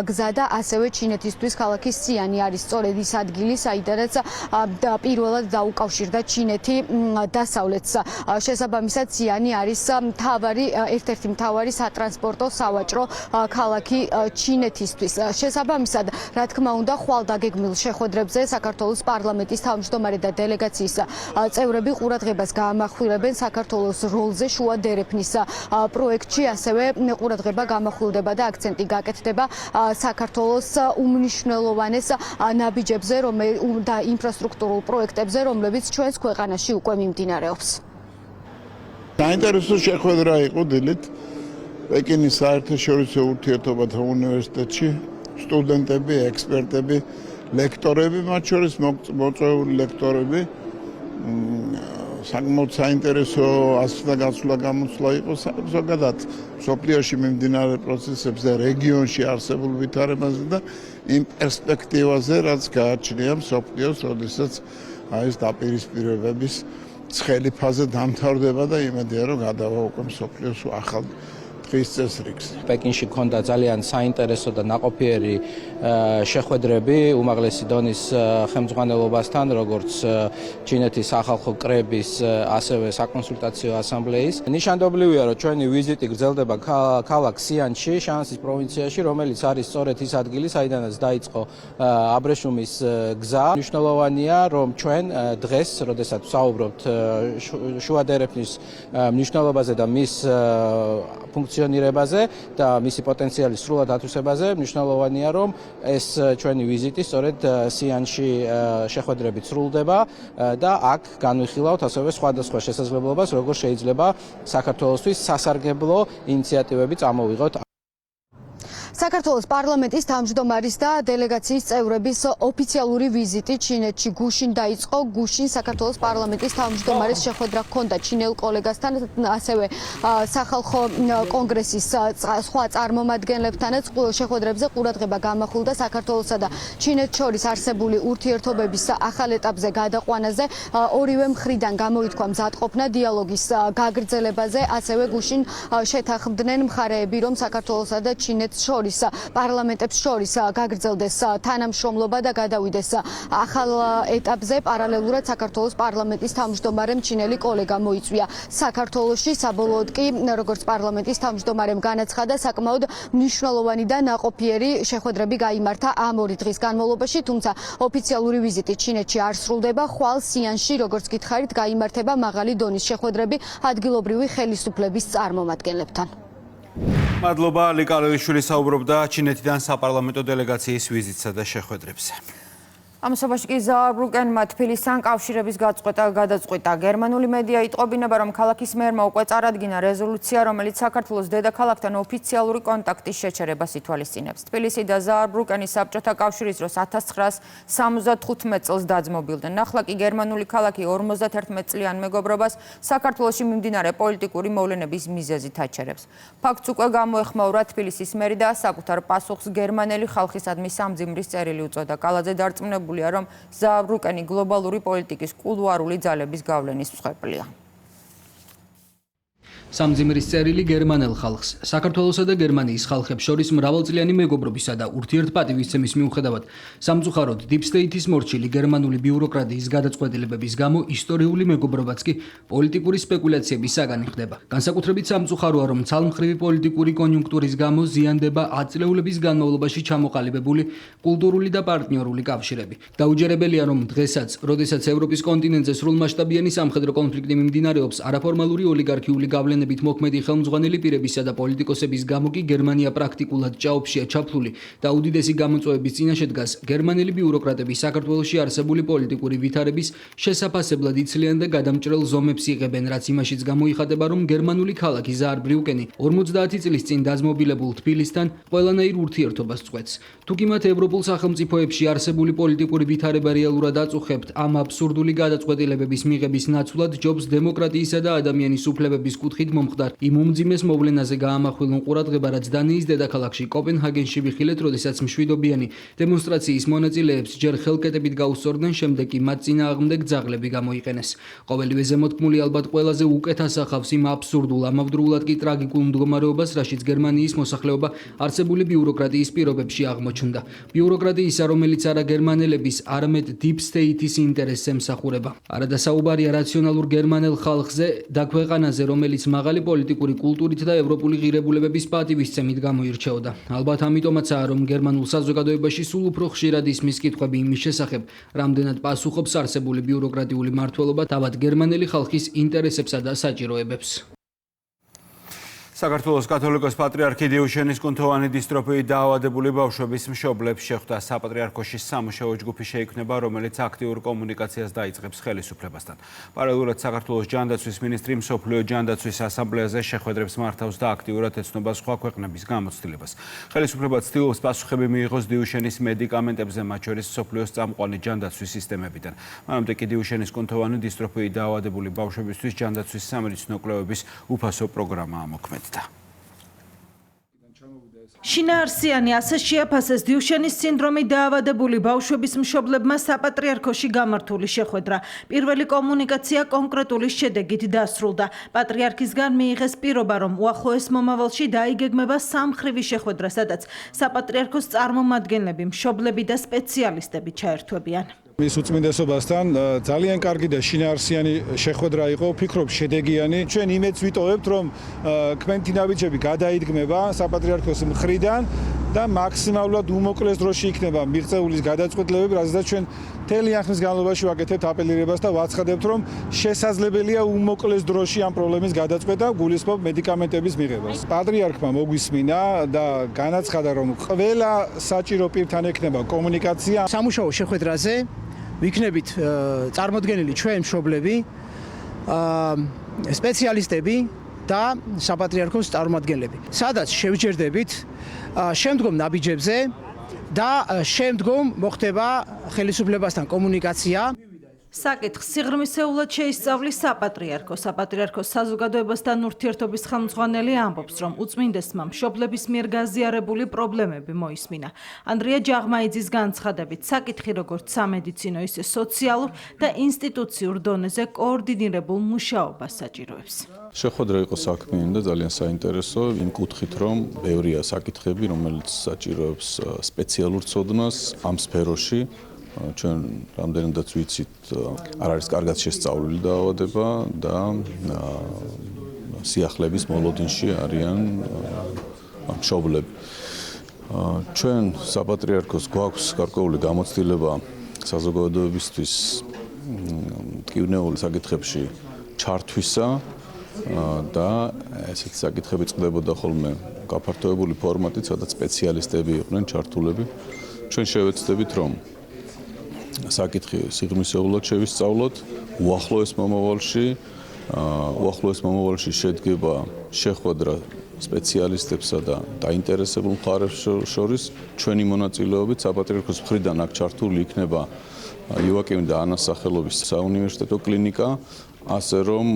Speaker 2: გზა და ასევე ჩინეთისთვის ქალაქი სიანი არის სწორედ ის ადგილი, საიდანაც პირველად დაუკავშირდა ჩინეთი დასავლეთს. შესაბამისად სიანი არის ერთ-ერთი მთავარი სატრანსპორტო სავაჭრო ქალაქი ჩინეთისთვის. შესაბამისად, რა თქმა უნდა, ხვალდაგეგმილ შეხვედრებზე საქართველოს პარლამენტის თავმჯდომარე და დელეგაციის წევრები ყურადღებას გაამახვილებენ საქართველოს როლზე შუა დერეფნის პროექტში, ასევე ყურადღება გამახვილდება და აქცენტი გაკეთდება საქართველოს უმნიშვნელოვანეს ნაბიჯებზე და ინფრასტრუქტურულ პროექტებზე, რომლებიც ჩვენს ქვეყანაში უკვე მიმდინარეობს.
Speaker 18: საინტერესო შეხვედრა იყო დილით პეკინის საერთაშორისო ურთიერთობათა უნივერსიტეტში. სტუდენტები, ექსპერტები, ლექტორები, მათ შორის მოწვეული ლექტორები. საკმაოდ საინტერესო ასვლა გასვლა გამოცვლა იყო ზოგადად მსოფლიოში მიმდინარე პროცესებზე, რეგიონში არსებულ ვითარებაზე და იმ პერსპექტივაზე, რაც გააჩნია მსოფლიოს, როდესაც ეს დაპირისპირებების ცხელი ფაზა დამთავრდება და იმედია, რომ გადავა უკვე მსოფლიოს ახალ დღის წესრიგს.
Speaker 4: პეკინში ჰქონდა ძალიან საინტერესო და ნაყოფიერი შეხვედრები უმაღლესი დონის ხელმძღვანელობასთან, როგორც ჩინეთის სახალხო კრების, ასევე საკონსულტაციო ასამბლეის. ნიშანდობლივია, რომ ჩვენი ვიზიტი გრძელდება ქალაქ სიანში, შანსის პროვინციაში, რომელიც არის სწორედ ის ადგილი, საიდანაც დაიწყო აბრეშუმის გზა. მნიშვნელოვანია, რომ ჩვენ დღეს, როდესაც ვსაუბრობთ შუა დერეფნის მნიშვნელობაზე და მის ფუნქციონირებაზე და მისი პოტენციალის სრულად ათვისებაზე, მნიშვნელოვანია, რომ ეს ჩვენი ვიზიტი სწორედ სიანში შეხვედრებით სრულდება და აქ განვიხილავთ ასევე სხვადასხვა შესაძლებლობას, როგორ შეიძლება საქართველოსთვის სასარგებლო ინიციატივები წამოვიღოთ.
Speaker 2: საქართველოს პარლამენტის თავმჯდომარის და დელეგაციის წევრების ოფიციალური ვიზიტი ჩინეთში გუშინ დაიწყო. გუშინ საქართველოს პარლამენტის თავმჯდომარის შეხვედრა ჰქონდა ჩინელ კოლეგასთან, ასევე სახალხო კონგრესის სხვა წარმომადგენლებთანაც. შეხვედრებზე ყურადღება გამახვილდა საქართველოსა და ჩინეთს შორის არსებული ურთიერთობების ახალ ეტაპზე გადაყვანაზე. ორივე მხრიდან გამოითქვა მზადყოფნა დიალოგის გაგრძელებაზე, ასევე გუშინ შეთანხმდნენ მხარეები, რომ საქართველოსა და ჩინეთს შორის პარლამენტებს შორის გაგრძელდეს თანამშრომლობა და გადავიდეს ახალ ეტაპზე. პარალელურად საქართველოს პარლამენტის თავმჯდომარემ ჩინელი კოლეგა მოიწვია საქართველოში. საბოლოოდ კი, როგორც პარლამენტის თავმჯდომარემ განაცხადა, საკმაოდ მნიშვნელოვანი და ნაყოფიერი შეხვედრები გაიმართა ამ 2 დღის განმავლობაში, თუმცა ოფიციალური ვიზიტი ჩინეთში არ სრულდება. ხვალ სიანში, როგორც გითხარით, გაიმართება მაღალი დონის შეხვედრები ადგილობრივი ხელისუფლების წარმომადგენლებთან.
Speaker 8: მადლობა ლიკა ლელიშვილი საუბრობდა ჩინეთიდან საპარლამენტო დელეგაციის ვიზიტსა და შეხვედრებზე.
Speaker 1: ამასობაში კი ზაარბრუკენმა თბილისთან კავშირების გადაწყვეტა. გერმანული მედია იტყობინება, რომ ქალაქის მერმა უკვე წარადგინა რეზოლუცია, რომელიც საქართველოს დედაქალაქთან ოფიციალური კონტაქტის შეჩერებას ითვალისწინებს. თბილისი და ზაარბრუკენი საბჭოთა კავშირის დროს 1975 წელს დაძმობილდნენ. ნახლა კი გერმანული ქალაქი 51 წლიან მეგობრობას საქართველოში მიმდინარე პოლიტიკური მოვლენების მიზეზით აჩერებს. ფაქტს უკვე გამოეხმაურა თბილისის მერი და საკუთარ პასუხს გერმანელი ხალხისადმი სამძიმრის წერილი უწოდა. კალაძე დარწმუნებულია, რომ ზაარბრუკენი გლობალური პოლიტიკის კულუარული ძალების გავლენის მსხვერპლია.
Speaker 16: სამძიმრის წერილი გერმანელ ხალხს. საქართველოსა და გერმანიის ხალხებს შორის მრავალწლიანი მეგობრობისა და ურთიერთპატივისცემის მიუხედავად, სამწუხაროდ დიპ სტეითის მორჩილი გერმანული ბიუროკრატიის გადაწყვეტილებების გამო ისტორიული მეგობრობაც კი პოლიტიკური სპეკულაციების საგანი ხდება. განსაკუთრებით სამწუხაროა, რომ ცალმხრივი პოლიტიკური კონიუნქტურის გამო ზიანდება ათწლეულების განმავლობაში ჩამოყალიბებული კულტურული და პარტნიორული კავშირები. დაუჯერებელია, რომ დღესაც, როდესაც ევროპის კონტინენტზე სრულმასშტაბიანი სამხედრო კონფლიქტი მიმდინარეობს, არაფორმალური ოლიგარქიული გავლენებით მოქმედი ხელმძღვანელი პირებისა და პოლიტიკოსების გამო კი გერმანია პრაქტიკულად ჭაობშია ჩაფლული და უდიდესი გამოწვევების წინაშე დგას. გერმანელი ბიუროკრატები საქართველოში არსებული პოლიტიკური ვითარების შესაფასებლად იცლიან და გადამჭრელ ზომებს იღებენ, რაც იმაშიც გამოიხატება, რომ გერმანული ქალაქი ზაარბრიუკენი 50 წლის წინ დაძმობილებულ თბილისთან ყველანაირ ურთიერთობას წყვეტს. თუ კი მათ ევროპულ სახელმწიფოებში არსებული პოლიტიკური ვითარება რეალურად აწუხებთ, ამ აბსურდული გადაწყვეტილებების მიღების ნაცვლად ჯობს დემოკრატიისა და ადამიანის უფლებების კუთხით მომხდარ იმ უმძიმეს მოვლენაზე გაამახვილონ ყურადღება, რაც დანიის დედაქალაქში კოპენჰაგენში ვიხილეთ, როდესაც მშვიდობიანი დემონსტრაციის მონაწილეებს ჯერ ხელკეტებით გაუსწორდნენ, შემდეგ კი მათ წინააღმდეგ ძაღლები გამოიყენეს. ყოველივე ზემოთქმული ალბათ ყველაზე უკეთ ასახავს იმ აბსურდულ, ამავდროულად კი ტრაგიკულ მდგომარეობას, რაშიც გერმანიის მოსახლეობა არსებული ბიუროკრატიის პირობებში აღმოჩნდა. ბიუროკრატიისა, რომელიც არა გერმანელების, არამედ დიპ სტეითის ინტერესს ემსახურება. არადა საუბარია რაციონალურ გერმანელ ხალხზე და ქვეყანაზე, რომელიც მაღალი პოლიტიკური კულტურით და ევროპული ღირებულებების პატივისცემით გამოირჩეოდა. ალბათ ამიტომაცაა, რომ გერმანულ საზოგადოებაში სულ უფრო ხშირად ისმის კითხვები იმის შესახებ, რამდენად პასუხობს არსებული ბიუროკრატიული მმართველობა თავად გერმანელი ხალხის ინტერესებსა და საჭიროებებს.
Speaker 8: საქართველოს კათოლიკოს პატრიარქი დიუშენის კუნთოვანი დისტროფიით დაავადებული ბავშვების მშობლებს შეხვდა. საპატრიარქოში სამუშაო ჯგუფი შეიქმნება, რომელიც აქტიურ კომუნიკაციას დაიწყებს ხელისუფლებასთან. პარალელურად საქართველოს ჯანდაცვის მინისტრი მსოფლიო ჯანდაცვის ასამბლეაზე შეხვედრებს მართავს და აქტიურად ეცნობა სხვა ქვეყნების გამოცდილებას. ხელისუფლება ცდილობს პასუხები მიიღოს დიუშენის მედიკამენტებზე, მათ შორის მსოფლიოს წამყვანი ჯანდაცვის სისტემებიდან. მანამდე კი დიუშენის კუნთოვანი დისტროფიით დაავადებული ბავშვებისთვის ჯანდაცვის სამედიცინო კვლევების უფასო პროგრამა ამოქმედა.
Speaker 7: შინაარსიანი ასე შეაფასეს დიუშენის სინდრომით დაავადებული ბავშვების მშობლებმა საპატრიარქოში გამართული შეხვედრა. პირველი კომუნიკაცია კონკრეტული შედეგით დასრულდა. პატრიარქისგან მიიღეს პირობა, რომ უახლოეს მომავალში დაიგეგმება სამმხრივი შეხვედრა, სადაც საპატრიარქოს წარმომადგენლები, მშობლები და სპეციალისტები ჩაერთვებიან.
Speaker 10: მის უწმინდესობასთან ძალიან კარგი და შინაარსიანი შეხვედრა იყო, ვფიქრობ შედეგიანი. ჩვენ იმედს ვიტოვებთ, რომ კმენთინავიჩები გადაიდგმება საპატრიარქოს მხრიდან და მაქსიმალურად უმოკლეს დროში იქნება მიღწეულის გადაწყვეტილებები, რაზეც ჩვენ მთელი ახლის განმავლობაში ვაკეთებთ აპელირებას და ვაცხადებთ, რომ შესაძლებელია უმოკლეს დროში ამ პრობლემის გადაწყვეტა, გულისხმობ მედიკამენტების მიღებას. პატრიარქმა მოგვისმინა და განაცხადა, რომ ყველა საჭირო პირთან ექნება კომუნიკაცია.
Speaker 12: სამუშაო შეხვედრაზე ვიქნებით წარმოდგენილი ჩვენ მშობლები, სპეციალისტები და საპატრიარქოს წარმომადგენლები. სადაც შევჯერდებით შემდგომ ნაბიჯებზე და შემდგომ მოხდება ხელისუფლებასთან კომუნიკაცია.
Speaker 7: საკითხს სიღრმისეულად შეისწავლის საპატრიარქო. საპატრიარქოს საზოგადოებასთან ურთიერთობის ხელმძღვანელი ამბობს, რომ უწმინდესმა მშობლების მიერ გაზიარებული პრობლემები მოისმინა. ანდრია ჯაღმაიძის განცხადებით, საკითხი როგორც სამედიცინო, ისე სოციალურ და ინსტიტუციურ დონეზე კოორდინირებულ მუშაობას საჭიროებს.
Speaker 9: შეხვედრა იყო საქმიანი და ძალიან საინტერესო იმ კუთხით, რომ ბევრია საკითხები, რომელიც საჭიროებს სპეციალურ ცოდნას ამ სფეროში. ჩვენ რამდენადაც ვიცით, არ არის კარგად შესწავლილი დაავადება და სიახლეების მოლოდინში არიან მშობლები. ჩვენ საპატრიარქოს გვაქვს გარკვეული გამოცდილება საზოგადოებისთვის ტკივნეული საკითხებში ჩართვისა და ესეთი საკითხები წყდებოდა ხოლმე გაფართოებული ფორმატით, სადაც სპეციალისტები იყვნენ ჩართულები. ჩვენ შევეცდებით, რომ საკითხი სიღრმისეულად შევისწავლოთ, უახლოეს მომავალში შედგება შეხვედრა სპეციალისტებსა და დაინტერესებულ მხარებს შორის. ჩვენი მონაწილეობით საპატრიარქოს მხრიდან აქ ჩართული იქნება იოაკიმ და ანას სახელობის საუნივერსიტეტო კლინიკა, ასე რომ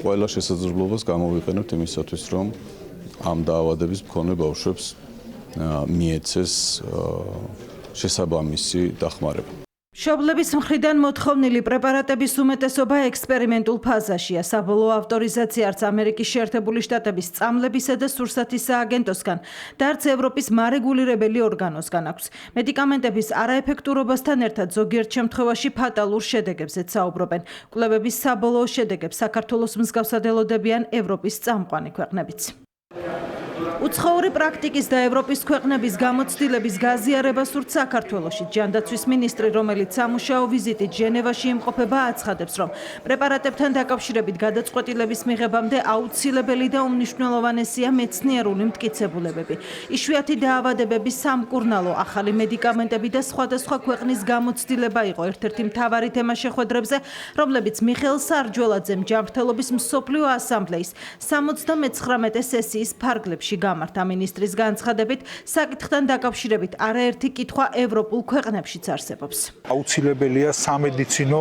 Speaker 9: ყველა შესაძლებლობას გამოვიყენებთ იმისათვის, რომ ამ დაავადების მქონე ბავშვებს მიეცეს შესაბამისი დახმარება.
Speaker 7: მშობლების მხრიდან მოთხოვნილი პრეპარატების უმეტესობა ექსპერიმენტულ ფაზაშია. საბოლოო ავტორიზაცია არც ამერიკის შეერთებული შტატების წამლებისა და სურსათის სააგენტოსგან და არც ევროპის მარეგულირებელი ორგანოსგან აქვს. მედიკამენტების არაეფექტურობასთან ერთად ზოგიერთ შემთხვევაში ფატალურ შედეგებზეც საუბრობენ. კვლევების საბოლოო შედეგებს საქართველოს მსგავსად ელოდებიან ევროპის წამყვანი ქვეყნებიც. უცხოური პრაქტიკის და ევროპის ქვეყნების გამოცდილების გაზიარებას სურთ საქართველოში. ჯანდაცვის მინისტრი, რომელიც სამუშაო ვიზიტით ჟენევაში იმყოფება, აცხადებს, რომ პრეპარატებთან დაკავშირებით გადაწყვეტილების მიღებამდე აუცილებელი და უმნიშვნელოვანესია მეცნიერული მტკიცებულებები. იშვიათი დაავადებების სამკურნალო, ახალი მედიკამენტები და სხვადასხვა ქვეყნის გამოცდილება იყო ერთ-ერთი მთავარი თემა შეხვედრებზე, რომლებიც მიხეილ სარჯველაძემ ჯანმრთელობის მსოფლიო ასამბლეის 79 სესიის ფარგლებში გამართა. მინისტრის განცხადებით, საკითხთან დაკავშირებით არაერთი კითხვა ევროპულ ქვეყნებშიც არსებობს.
Speaker 13: აუცილებელია სამედიცინო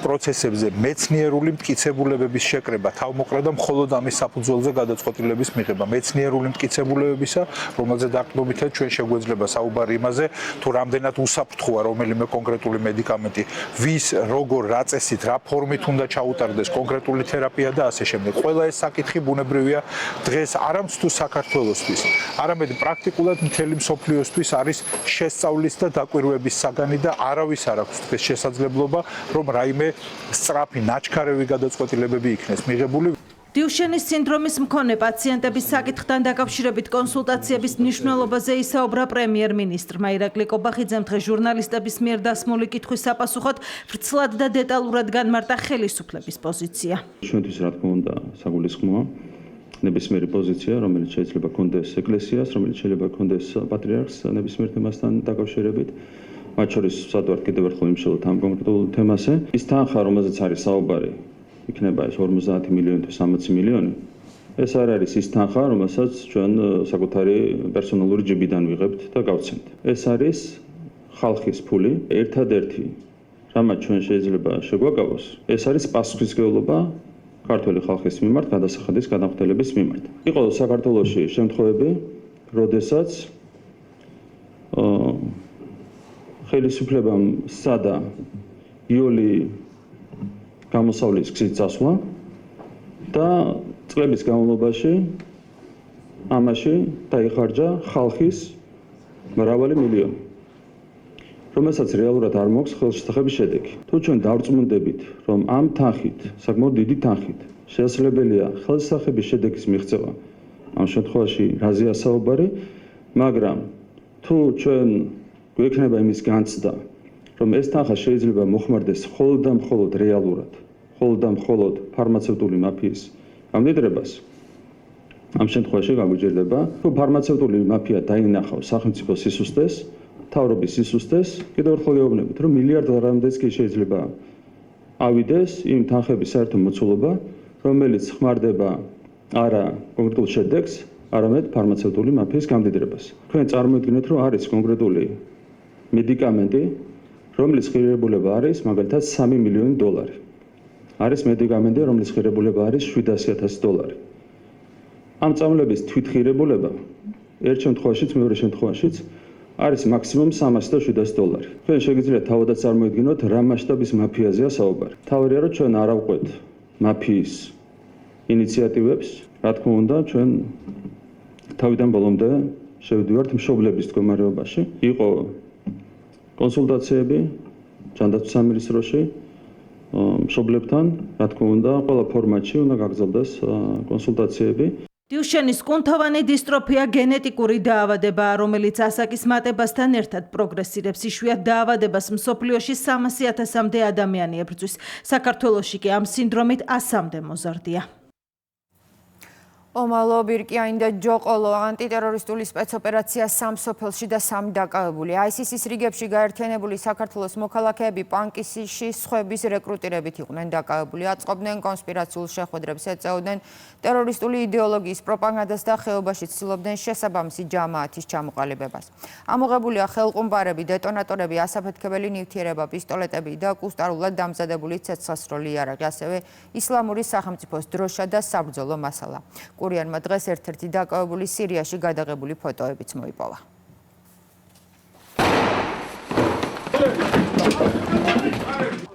Speaker 13: პროცესებზე მეცნიერული მტკიცებულებების შეკრება, თავმოყრა და მხოლოდ ამის საფუძველზე გადაწყვეტილების მიღება. მეცნიერული მტკიცებულებებისა, რომელზეც დაყრდნობითად ჩვენ შეგვეძლება საუბარი იმაზე, თუ რამდენად უსაფრთხოა რომელიმე კონკრეტული მედიკამენტი, ვის, როგორ, რა წესით, რა ფორმით უნდა ჩაუტარდეს კონკრეტული თერაპია და ასე შემდეგ. ყველა ეს საკითხი ბუნებრივია დღეს არამც თუ საქართველოსთვის, არამედ პრაქტიკულად მთელი მსოფლიოსთვის არის შესწავლის და დაკვირვების საგანი და არავის არ აქვს დღეს შესაძლებლობა, რომ რაიმე სწრაფი, ნაჩქარევი გადაწყვეტილებები იქნეს მიღებული.
Speaker 7: დიუშენის სინდრომის მქონე პაციენტების საკითხთან დაკავშირებით კონსულტაციების მნიშვნელობაზე ისაუბრა პრემიერ-მინისტრმა. ირაკლი კობახიძემ დღეს ჟურნალისტების მიერ დასმული კითხვის საპასუხოდ ვრცლად და დეტალურად განმარტა ხელისუფლების პოზიცია.
Speaker 15: ჩვენთვის რა თქმა უნდა საგულისხმოა ნებისმიერი პოზიცია, რომელიც შეიძლება კონდეს ეკლესიას, რომელიც შეიძლება კონდეს პატრიარქს ნებისმიერ თემასთან დაკავშირებით. მათ შორის ვსადვართ კიდევ ერთხელ იმშელოთ ამ კონკრეტულ თემაზე. ის თანხა, რომელზეც არის საუბარი, იქნება ეს 50 მილიონი თუ 60 მილიონი. ეს არ არის ის თანხა, რომელსაც ჩვენ საკუთარი პერსონალური ჯიბიდან ვიღებთ და გავცემთ. ეს არის ხალხის ფული. ერთადერთი რამაც ჩვენ შეიძლება შეგვაკავოს, ეს არის პასუხისმგებლობა ქართული ხალხის მიმართ გადასახადის გადამხდელების მიმართ. იყო საქართველოში შემთხვევები, როდესაც ხელისუფლებამ სცადა იოლი გამოსავლის გზით წასვლა და წლების განმავლობაში ამაში დაიხარჯა ხალხის მრავალი მილიონი, რომელსაც რეალურად არ მოაქვს ხელშესახების შედეგი. თუ ჩვენ დავწმუნდებით, რომ ამ თანხით, საკმაოდ დიდი თანხით, შესაძლებელია ხელშესახების შედეგის მიღწევა, ამ შემთხვევაში რაზეა საუბარი, მაგრამ თუ ჩვენ გვექნება იმის განცდა, რომ ეს თანხა შეიძლება მოხმარდეს მხოლოდ და მხოლოდ რეალურად, მხოლოდ და მხოლოდ ფარმაცევტული მაფიის გამდიდრებას, ამ შემთხვევაში გაგვიჭირდება, თუ ფარმაცევტული მაფია დაინახავს სახელმწიფო სისუსტეს, თავრობის სისუსტეს, კიდევ ერთხელ გეუბნებით, რომ მილიარდამდეც კი შეიძლება ავიდეს იმ თანხების საერთო მოცულობა, რომელიც ხმარდება არა კონკრეტულ შედეგს, არამედ ფარმაცევტული მაფიის გამდიდრებას. თქვენ წარმოიდგინეთ, რომ არის კონკრეტული მედიკამენტი, რომლის ღირებულება არის მაგალითად $3 მილიონი. არის მედიკამენტი, რომლის ღირებულება არის $700,000. ამ წამლების თვითღირებულება ერთ შემთხვევაშიც, მეორე შემთხვევაშიც არის მაქსიმუმ $300,000. თქვენ შეგიძლიათ თავადაც წარმოიდგინოთ, რა მასშტაბის მაფიაზეა საუბარი. თავარია, რომ ჩვენ არ ავყვეთ მაფიის ინიციატივებს, რა თქმა უნდა, ჩვენ თავიდან ბოლომდე შევდივართ მშობლების მდგომარეობაში. იყო კონსულტაციები ჯანდაცვის სამინისტროში მშობლებთან, რა თქმა უნდა, ყველა ფორმატში უნდა გაგრძელდეს კონსულტაციები.
Speaker 7: დიუშენის კუნთოვანი დისტროფია გენეტიკური დაავადებაა, რომელიც ასაკის მატებასთან ერთად პროგრესირებს. იშვიათ დაავადებას მსოფლიოში 300,000-მდე ადამიანი ებრძვის. საქართველოში კი ამ სინდრომით 100-მდე მოზარდია.
Speaker 1: ომალო ბირკიანი და ჯოყოლო ანტიტერორისტული სპეცოპერაცია სამ სოფელში და 3 დაკავებული. ISIS-ის რიგებში გაერთიანებული საქართველოს მოქალაქეები პანკისში სხვების რეკრუტირებით იყვნენ დაკავებული. აწყობდნენ კონსპირაციულ შეხვედრებს, ეწეოდნენ ტერორისტული იდეოლოგიის პროპაგანდას და ხეობაში ცდილობდნენ შესაბამისი ჯამაათის ჩამოყალიბებას. ამოღებულია ხელყუმბარები, დეტონატორები, ასაფეთქებელი ნივთიერება, პისტოლეტები და კუსტარულად დამზადებული ცეცხლსროლი იარაღი, ასევე ისლამური სახელმწიფოს დროშა და საბრძოლო მასალა. კურიანმა დღეს ერთ-ერთი დაკავებული სირიაში გადაღებული ფოტოებიც მოიპოვა.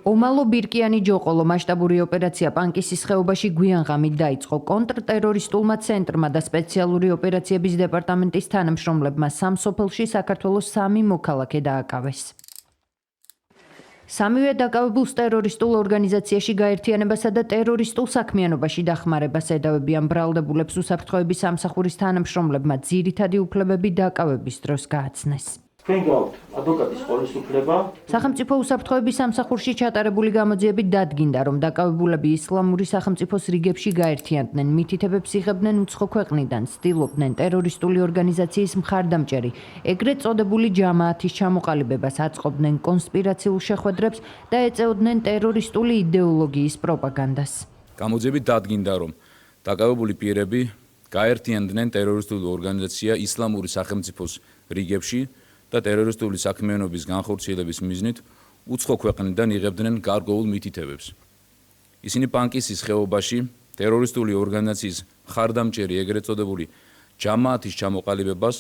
Speaker 1: ომალო ბირკიანი ჯოყოლო მასშტაბური ოპერაცია პანკისის ხეობაში გვიანღამით დაიწყო. კონტრტერორისტულმა ცენტრმა და სპეციალური ოპერაციების დეპარტამენტის თანამშრომლებმა სამ სოფელში საქართველოს 3 მოქალაქე დააკავეს. სამივე დაკავებულს ტერორისტულ ორგანიზაციაში გაერთიანებასა და ტერორისტულ საქმიანობაში დახმარებას ედავებიან. ბრალდებულებს უსაფრთხოების სამსახურის თანამშრომლებმა ძირითადი უფლებები დაკავების დროს გააცნეს.
Speaker 11: თქვენ გაქვთ ადვოკატის ხელისუფლება.
Speaker 1: სახელმწიფო უსაფრთხოების სამსახურში ჩატარებული გამოძიებით დადგინდა, რომ დაკავებულები ისლამური სახელმწიფოს რიგებში გაერთიანდნენ, მითითებებს იღებდნენ უცხო ქვეყნიდან, ცდილობდნენ ტერორისტული ორგანიზაციის მხარდამჭერი, ეგრეთ წოდებული ჯამაათის ჩამოყალიბებას, აწყობდნენ კონსპირაციულ შეხვედრებს და ეწეოდნენ ტერორისტული იდეოლოგიის პროპაგანდას.
Speaker 14: გამოძიებით დადგინდა, რომ დაკავებული პირები გაერთიანდნენ ტერორისტული ორგანიზაცია ისლამური სახელმწიფოს რიგებში და ტერორისტული საქმიანობის განხორციელების მიზნით უცხო ქვეყნიდან იღებდნენ გარკვეულ მითითებებს. ისინი პანკისის ხეობაში ტერორისტული ორგანიზაციის მხარდამჭერი ეგრეთ წოდებული ჯამაათის ჩამოყალიბებას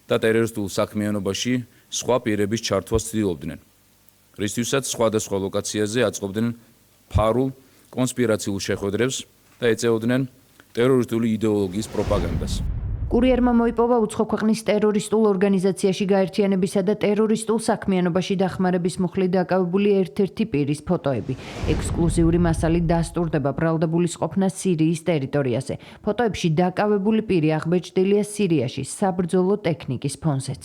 Speaker 14: და ტერორისტულ საქმიანობაში სხვა პირების ჩართვას ცდილობდნენ. რისთვისაც სხვადასხვა ლოკაციაზე აწყობდნენ ფარულ კონსპირაციულ შეხვედრებს და ეწეოდნენ ტერორისტული იდეოლოგიის პროპაგანდას. კურიერმა მოიპოვა უცხო ქვეყნის ტერორისტულ ორგანიზაციაში გაერთიანებისა და ტერორისტულ საქმიანობაში დახმარების მუხლით დაკავებული ერთ-ერთი პირის ფოტოები. ექსკლუზიური მასალით დასტურდება ბრალდებულის ყოფნა სირიის ტერიტორიაზე. ფოტოებში დაკავებული პირი აღბეჭდილია სირიაში საბრძოლო ტექნიკის ფონზეც.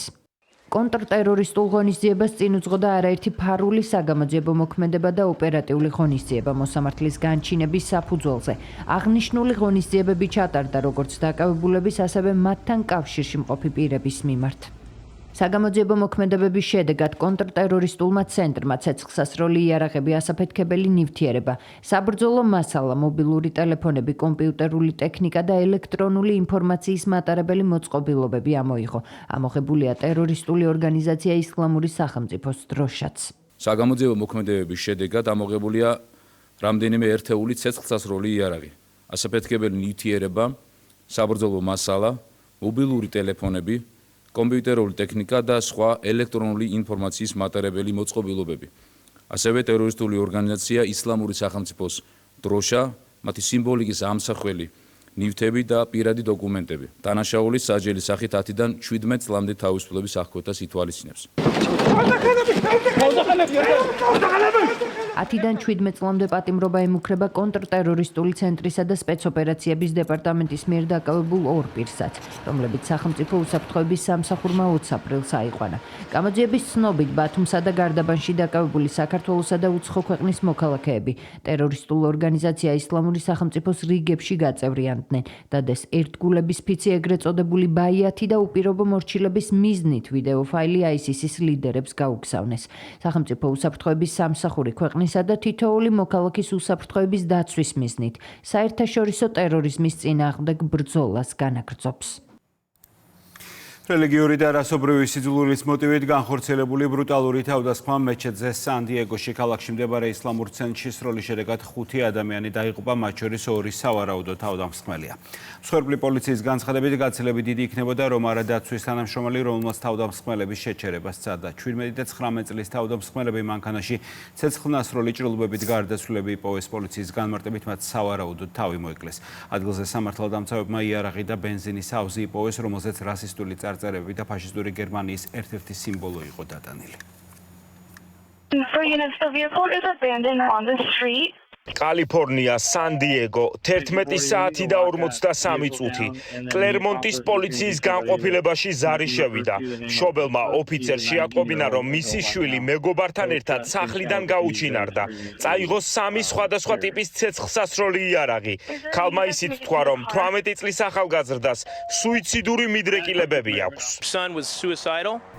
Speaker 14: კონტრტერორისტულ ღონისძიებას წინ უძღოდა არაერთი ფარული საგამოძიებო მოქმედება და ოპერატიული ღონისძიება მოსამართლის განჩინების საფუძველზე. აღნიშნული ღონისძიებები ჩატარდა როგორც დაკავებულების, ასევე მათთან კავშირში მყოფი პირების მიმართ. საგამოძიებო მოქმედებების შედეგად კონტრტერორისტულმა ცენტრმა ცეცხლსასროლი იარაღები, ასაფეთქებელი ნივთიერება, საბრძოლო მასალა, მობილური ტელეფონები, კომპიუტერული ტექნიკა და ელექტრონული ინფორმაციის მატარებელი მოწყობილობები ამოიღო. ამოღებულია ტერორისტული ორგანიზაცია ისლამური სახელმწიფოს დროშაც. საგამოძიებო მოქმედებების შედეგად ამოღებულია რამდენიმე ერთეული ცეცხლსასროლი იარაღი, ასაფეთქებელი ნივთიერება, საბრძოლო მასალა, მობილური ტელეფონები, კომპიუტერული ტექნიკა და სხვა ელექტრონული ინფორმაციის მატარებელი მოწყობილობები. ასევე ტერორისტული ორგანიზაცია ისლამური სახელმწიფოს დროშა, მათი სიმბოლიკის ამსახველი ნივთები და პირადი დოკუმენტები. დანაშაულის საჯელის სახით 10-დან 17 წლამდე თავისუფლების აღკვეთას ითვალისწინებს. 10-დან 17 წლამდე პატიმრობა ემუქრება კონტრტერორისტული ცენტრისა და სპეცოპერაციების დეპარტამენტის მიერ დაკავებულ ორ პირსაც, რომლებიც სახელმწიფო უსაფრთხოების სამსახურმა 20 აპრილს აიყვანა. გამოძიების ცნობით ბათუმსა და გარდაბანში დაკავებული საქართველოსა და უცხო ქვეყნის მოქალაქეები ტერორისტულ ორგანიზაცია ისლამური სახელმწიფოს რიგებში გაწევრიანდნენ. დადეს ერთგულების ფიცი ეგრეთ წოდებული ბაიათი და უპირობო მორჩილების მიზნით ვიდეო ფაილი ISIS-ის ლიდერებს გაუგზავნეს. სახელმწიფო უსაფრთხოების სამსახური ქვეყნის
Speaker 17: ქვეყნისა და თითოეული მოქალაქის უსაფრთხოების დაცვის მიზნით საერთაშორისო ტერორიზმის წინააღმდეგ ბრძოლას განაგრძობს.
Speaker 8: რელიგიური და რასობრივი სიძულვილის მოტივით განხორციელებული ბრუტალური თავდასხმა მეჩეთზე სან-დიეგოში ქალაქში მდებარე ისლამურ ცენტრში სროლის შედეგად 5 ადამიანი დაიღუპა, მათ შორის 2 სავარაუდო თავდამსხმელია. მსხვერპლი პოლიციის განცხადებით გაცილებით დიდი იქნებოდა, რომ არადაცვის თანამშრომელი, რომელმაც თავდამსხმელების შეჩერება სცადა. 17 და 19 წლის თავდამსხმელები მანქანაში ცეცხლნასროლი ჭრილობებით გარდაცვლილები იპოვეს პოლიციის განმარტებით, მათ სავარაუდოდ თავი მოიკლეს. ადგილზე სამართალდამცავებმა იარაღი და ბენზინის ავზი იპოვეს, რომელზეც რასისტული წარწერები და ფაშისტური გერმანიის ერთ-ერთი სიმბოლო იყო დატანილი.
Speaker 19: კალიფორნია, სან-დიეგო, 11 საათი და 43 წუთი. კლერმონტის პოლიციის განყოფილებაში ზარი შევიდა. მშობელმა ოფიცერს შეატყობინა, რომ მისი შვილი მეგობართან ერთად სახლიდან გაუჩინარდა. წაიღო 3 სხვადასხვა ტიპის ცეცხლსასროლი იარაღი. ქალმა ისიც თქვა, რომ 18 წლის ახალგაზრდას სუიციდური მიდრეკილებები აქვს.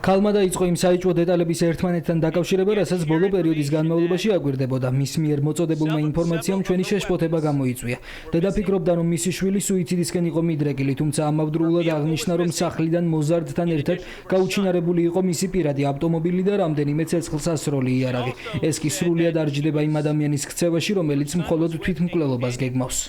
Speaker 16: ქალმა დაიწყო იმ საეჭვო დეტალების ერთმანეთთან დაკავშირება, რასაც ბოლო პერიოდის განმავლობაში აგვირდებოდა. მის მიერ მოწოდებულმა ინფორმაციამ ჩვენი შეშფოთება გამოიწვია. დედა ფიქრობდა, რომ მისი შვილი სუიციდისკენ იყო მიდრეკილი, თუმცა ამავდროულად აღნიშნა, რომ სახლიდან მოზარდთან ერთად გაუჩინარებული იყო მისი პირადი ავტომობილი და რამდენიმე ცეცხლსასროლი იარაღი. ეს კი სრულიად არ ჯდება იმ ადამიანის ქცევაში, რომელიც მხოლოდ თვითმკვლელობას გეგმავს.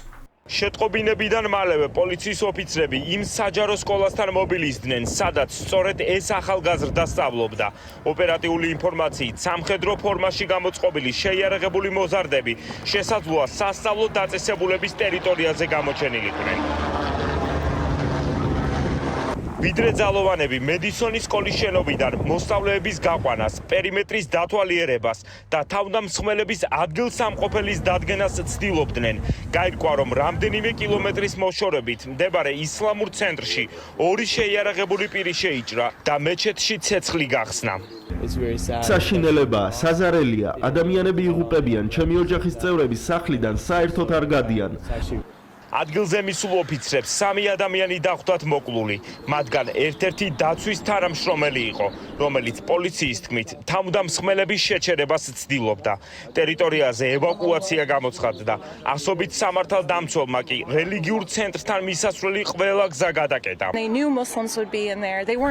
Speaker 19: შეტყობინებიდან მალევე პოლიციის ოფიცრები იმ საჯარო სკოლასთან მობილიზდნენ, სადაც სწორედ ეს ახალგაზრდა სწავლობდა. ოპერატიული ინფორმაციით, სამხედრო ფორმაში გამოწყობილი შეიარაღებული მოზარდები შესაძლოა სასწავლო დაწესებულების ტერიტორიაზე გამოჩენილიყვნენ. ვიდრე ძალოვანები მედისონის სკოლის შენობიდან მოსწავლეების გაყვანას, პერიმეტრის დათვალიერებას და თავდამსხმელების ადგილსამყოფელის დადგენას ცდილობდნენ. გაირკვა, რომ რამდენიმე კილომეტრის მოშორებით მდებარე ისლამურ ცენტრში 2 შეიარაღებული პირი შეიჭრა და მეჩეთში ცეცხლი გახსნა.
Speaker 20: საშინელებაა, საზარელია, ადამიანები იღუპებიან, ჩემი ოჯახის წევრები სახლიდან საერთოდ არ გადიან.
Speaker 19: ადგილზე მისულ ოფიცრებს 3 ადამიანი დახვდათ მოკლული, მათგან ერთ-ერთი დაცვის თანამშრომელი იყო, რომელიც პოლიციის თქმით თავდამსხმელების შეჩერებას ცდილობდა. ტერიტორიაზე ევაკუაცია გამოცხადდა. ასობით სამართალდამცველმა კი რელიგიურ ცენტრთან მისასვლელი ყველა გზა გადაკეტა.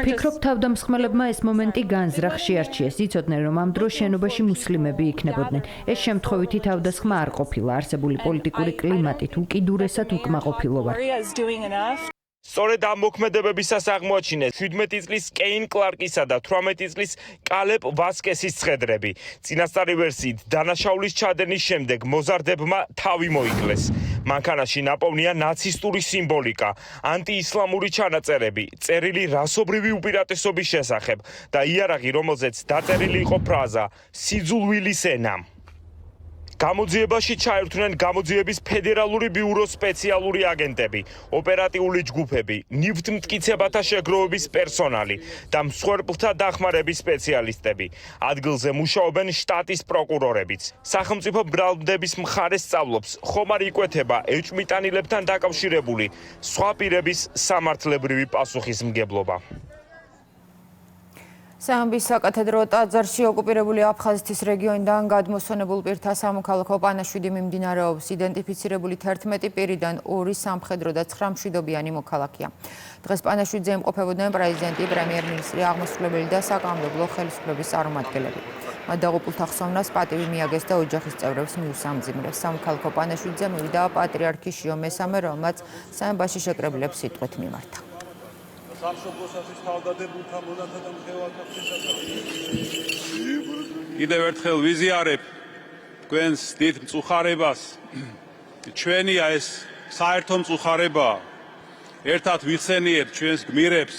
Speaker 17: ფიქრობ, თავდამსხმელებმა ეს მომენტი განზრახ შეარჩიეს. იცოდნენ, რომ ამ დროს შენობაში მუსლიმები იქნებოდნენ. ეს შემთხვევითი თავდასხმა არ ყოფილა. არსებული პოლიტიკური კლიმატით უკიდურესად უკმაყოფილო ვარ.
Speaker 19: სწორედ ამ მოქმედებებისას აღმოაჩინეს 17 წლის კეინ კლარკისა და 18 წლის კალებ ვასკესის ცხედრები. წინასწარი ვერსიით, დანაშაულის ჩადენის შემდეგ მოზარდებმა თავი მოიკლეს. მანქანაში ნაპოვნია ნაცისტური სიმბოლიკა, ანტიისლამური ჩანაწერები, წერილი რასობრივი უპირატესობის შესახებ და იარაღი, რომელზეც დაწერილი იყო ფრაზა „სიძულვილის ენა“. გამოძიებაში ჩაერთვნენ გამოძიების ფედერალური ბიუროს სპეციალური აგენტები, ოპერატიული ჯგუფები, ნივთმტკიცებათა შეგროვების პერსონალი და მსხვერპლთა დახმარების სპეციალისტები. ადგილზე მუშაობენ შტატის პროკურორებიც. სახელმწიფო ბრალდების მხარეს სწავლობს ხომარ იკვეთება ეჭვმიტანილებთან დაკავშირებული სხვა პირების სამართლებრივი პასუხისმგებლობა.
Speaker 1: სამების საკათედრო ტაძარში ოკუპირებული აფხაზეთის რეგიონიდან გადმოსვენებულ პირთა სამოქალაქო პანაშვიდი მიმდინარეობს. იდენტიფიცირებული 11 პირიდან 2 სამხედრო და 9 მშვიდობიანი მოქალაქეა. დღეს პანაშვიდზე იმყოფებოდნენ პრეზიდენტი, პრემიერ-მინისტრი, აღმასრულებელი და საკანონმდებლო ხელისუფლების წარმომადგენლები. მათ დაღუპულთა ხსოვნას პატივი მიაგეს და ოჯახის წევრებს მიუსამძიმრეს. სამოქალაქო პანაშვიდზე მივიდა პატრიარქი შიო მესამე, რომელმაც სამებაში შეკრებილებს სიტყვით მიმართა.
Speaker 24: კიდევ ერთხელ ვიზიარებ თქვენს დიდ მწუხარებას. ჩვენია ეს საერთო მწუხარება. ერთად ვიხსენიებთ ჩვენს გმირებს,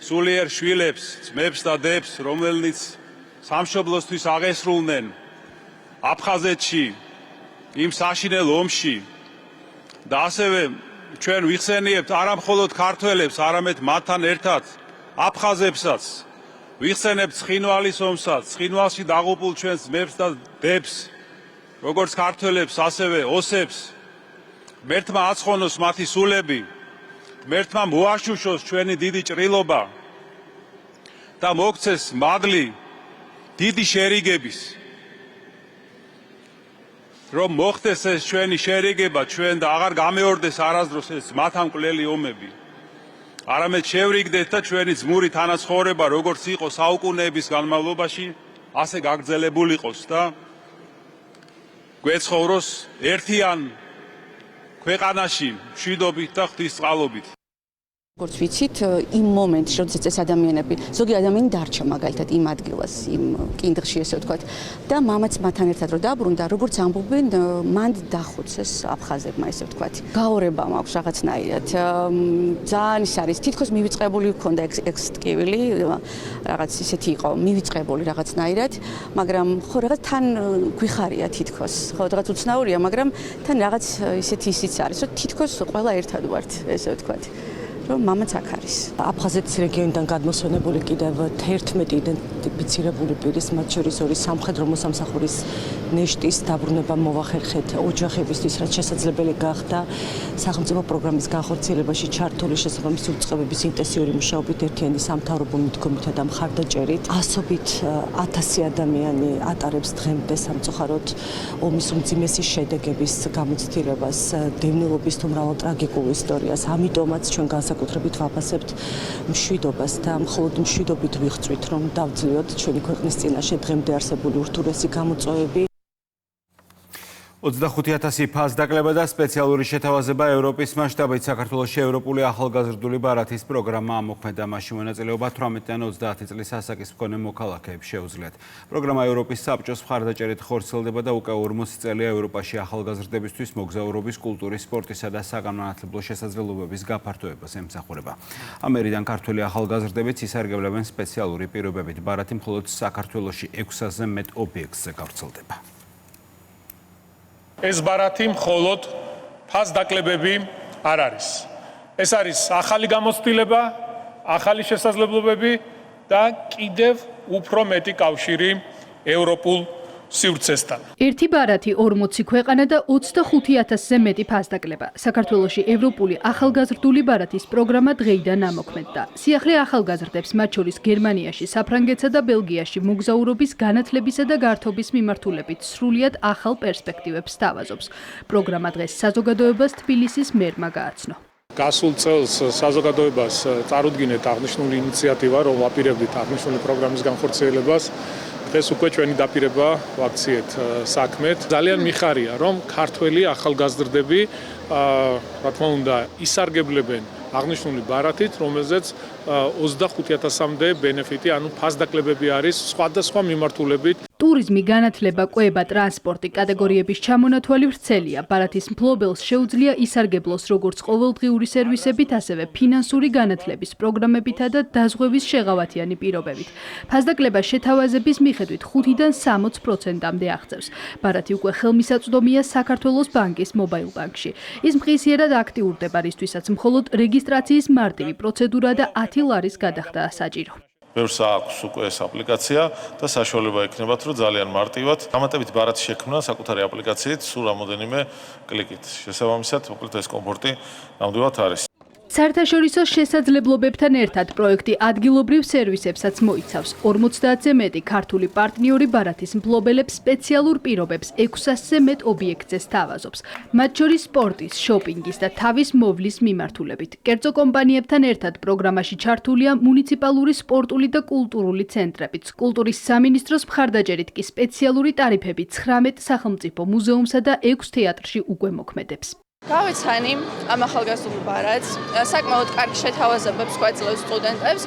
Speaker 24: სულიერ შვილებს, ძმებს და დებს, რომელნიც სამშობლოსთვის აღესრულნენ აფხაზეთში, იმ საშინელ ომში და ასევე ჩვენ ვიხსენიებთ არა მხოლოდ ქართველებს, არამედ მათთან ერთად აფხაზებსაც. ვიხსენებთ ცხინვალის ომსაც, ცხინვალში დაღუპულ ჩვენს ძმებს და დებს, როგორც ქართველებს, ასევე ოსებს. ღმერთმა აცხონოს მათი სულები, ღმერთმა მოაშუშოს ჩვენი დიდი ჭრილობა და მოგცეს მადლი დიდი შერიგების. რომ მოხდეს ეს ჩვენი შერიგება ჩვენ და აღარ გამეორდეს არასდროს ეს მათამკვლელი ომები. არამედ შევრიგდეთ და ჩვენი ძმური თანაცხოვრება როგორც იყო საუკუნეების განმავლობაში, ასე გაგრძელებულიყოს და გვეცხოვროს ერთიან ქვეყანაში მშვიდობით და ღვთისწყალობით.
Speaker 5: როგორც ვიცით, იმ მომენტში, როდესაც ეს ადამიანები, ზოგი ადამიანი დარჩა მაგალითად იმ ადგილას, იმ კინდღში ესე ვთქვათ, და მამაც მათთან ერთად რო დაბრუნდა, როგორც ამბობენ, მან დახოცეს აფხაზებმა, ესე ვთქვათ. გაორება მაქვს რაღაცნაირად. ძალიან ის არის, თითქოს მივიწყებული ჰქონდა ეს ტკივილი, რაღაც ისეთი იყო, მივიწყებული რაღაცნაირად, მაგრამ ხო რაღაც თან გვიხარია თითქოს. ხო რაღაც უცნაურია, მაგრამ თან რაღაც ისეთი ისიც არის, რომ თითქოს ყველა ერთად ვართ, ესე ვთქვათ. რომ მამაც აქ არის. აფხაზეთის რეგიონიდან გადმოსვენებული კიდევ 11 იდენტიფიცირებული პირის, მათ შორის 2 სამხედრო მოსამსახურის ნეშტის დაბრუნება მოვახერხეთ ოჯახებისთვის, რაც შესაძლებელი გახდა სახელმწიფო პროგრამის განხორციელებაში ჩართული შესაბამისი უწყებების ინტენსიური მუშაობით, ერთიანი სამთავრობო მიდგომითა და მხარდაჭერით. ასობით 1000 ადამიანი ატარებს დღემდე სამწუხაროდ ომის უმძიმესი შედეგების გამოცდილებას, დევნილობის თუ მრავალ ტრაგიკულ ისტორიას. ამიტომაც ჩვენ განსაკუთრებით ვაფასებთ მშვიდობას და მხოლოდ მშვიდობით ვიღწვით, რომ დავძლიოთ ჩვენი ქვეყნის წინაშე დღემდე არსებული ურთულესი გამოწვევები.
Speaker 8: 25,000 ფასდაკლება და სპეციალური შეთავაზება ევროპის მასშტაბით საქართველოში ევროპული ახალგაზრდული ბარათის პროგრამა ამოქმედა. მასში მონაწილეობა 18-დან 30 წლის ასაკის მქონე მოქალაქეებს შეუძლიათ. პროგრამა ევროპის საბჭოს მხარდაჭერით ხორციელდება და უკვე 40 წელია ევროპაში ახალგაზრდებისთვის მოგზაურობის, კულტურის, სპორტისა და საგანმანათლებლო შესაძლებლობების გაფართოებას ემსახურება. ამერიდან ქართველი ახალგაზრდებიც ისარგებლებენ სპეციალური პირობებით. ბარათი მხოლოდ საქართველოში 600-ზე მეტ ობიექტზე გავრცელდება.
Speaker 6: ეს ბარათი მხოლოდ ფასდაკლებები არ არის. ეს არის ახალი გამოცდილება, ახალი შესაძლებლობები და კიდევ უფრო მეტი კავშირი ევროპულ სივრცესთან.
Speaker 21: ერთი ბარათი 40 ქვეყანა და 25,000-ზე მეტი ფასდაკლება. საქართველოში ევროპული ახალგაზრდული ბარათის პროგრამა დღეიდან ამოქმედდა. სიახლე ახალგაზრდებს, მათ შორის გერმანიაში, საფრანგეთსა და ბელგიაში მოგზაურობის, განათლებისა და გართობის მიმართულებით სრულიად ახალ პერსპექტივებს სთავაზობს. პროგრამა დღეს საზოგადოებას თბილისის მერმა გააცნო.
Speaker 6: გასულ წელს საზოგადოებას წარუდგინეთ აღნიშნული ინიციატივა, რომ ვაპირებდით აღნიშნული პროგრამის განხორციელებას. ეს უკვე ჩვენი დაპირება ვაქციეთ საქმეთ. ძალიან მიხარია, რომ ქართველი ახალგაზრდები, რა თქმა უნდა, ისარგებლებენ აღნიშნული ბარათით, რომელზეც 25,000-მდე ბენეფიტი, ანუ ფასდაკლებები არის სხვადასხვა მიმართულებით.
Speaker 21: ტურიზმი, განათლება, კვება, ტრანსპორტი კატეგორიების ჩამონათვალი ვრცელია. ბარათის მფლობელს შეუძლია ისარგებლოს როგორც ყოველდღიური სერვისებით, ასევე ფინანსური განათლების პროგრამებითა და დაზღვევის შეღავათიანი პირობებით. ფასდაკლება შეთავაზების მიხედვით 5-დან 60%-მდე აღწევს. ბარათი უკვე ხელმისაწვდომია საქართველოს ბანკის მობაილ ბანკში. ის მყისიერად აქტიურდება, რისთვისაც მხოლოდ რეგისტრაციის მარტივი პროცედურა და 10 ლარის გადახდაა საჭირო.
Speaker 22: ბევრს აქვს უკვე ეს აპლიკაცია და საშუალება ექნებათ, რომ ძალიან მარტივად დამატებით ბარათი შექმნა საკუთარი აპლიკაციით, სულ რამოდენიმე კლიკით. შესაბამისად, მოკლედ ეს კომფორტი ნამდვილად არის.
Speaker 21: საერთაშორისო შესაძლებლობებთან ერთად პროექტი ადგილობრივ სერვისებსაც მოიცავს. 50-ზე მეტი ქართული პარტნიორი ბარათის მფლობელებს სპეციალურ პირობებს 600-ზე მეტ ობიექტზე სთავაზობს. მათ შორის სპორტის, შოპინგის და თავის მოვლის მიმართულებით. კერძო კომპანიებთან ერთად პროგრამაში ჩართულია მუნიციპალური სპორტული და კულტურული ცენტრებიც. კულტურის სამინისტროს მხარდაჭერით კი სპეციალური ტარიფები 19 სახელმწიფო მუზეუმსა და 6 თეატრში უკვე მოქმედებს.
Speaker 25: გავეცანი ამ ახალგაზრდულ ბარათს, საკმაოდ კარგი შეთავაზებებს გვაძლევს სტუდენტებს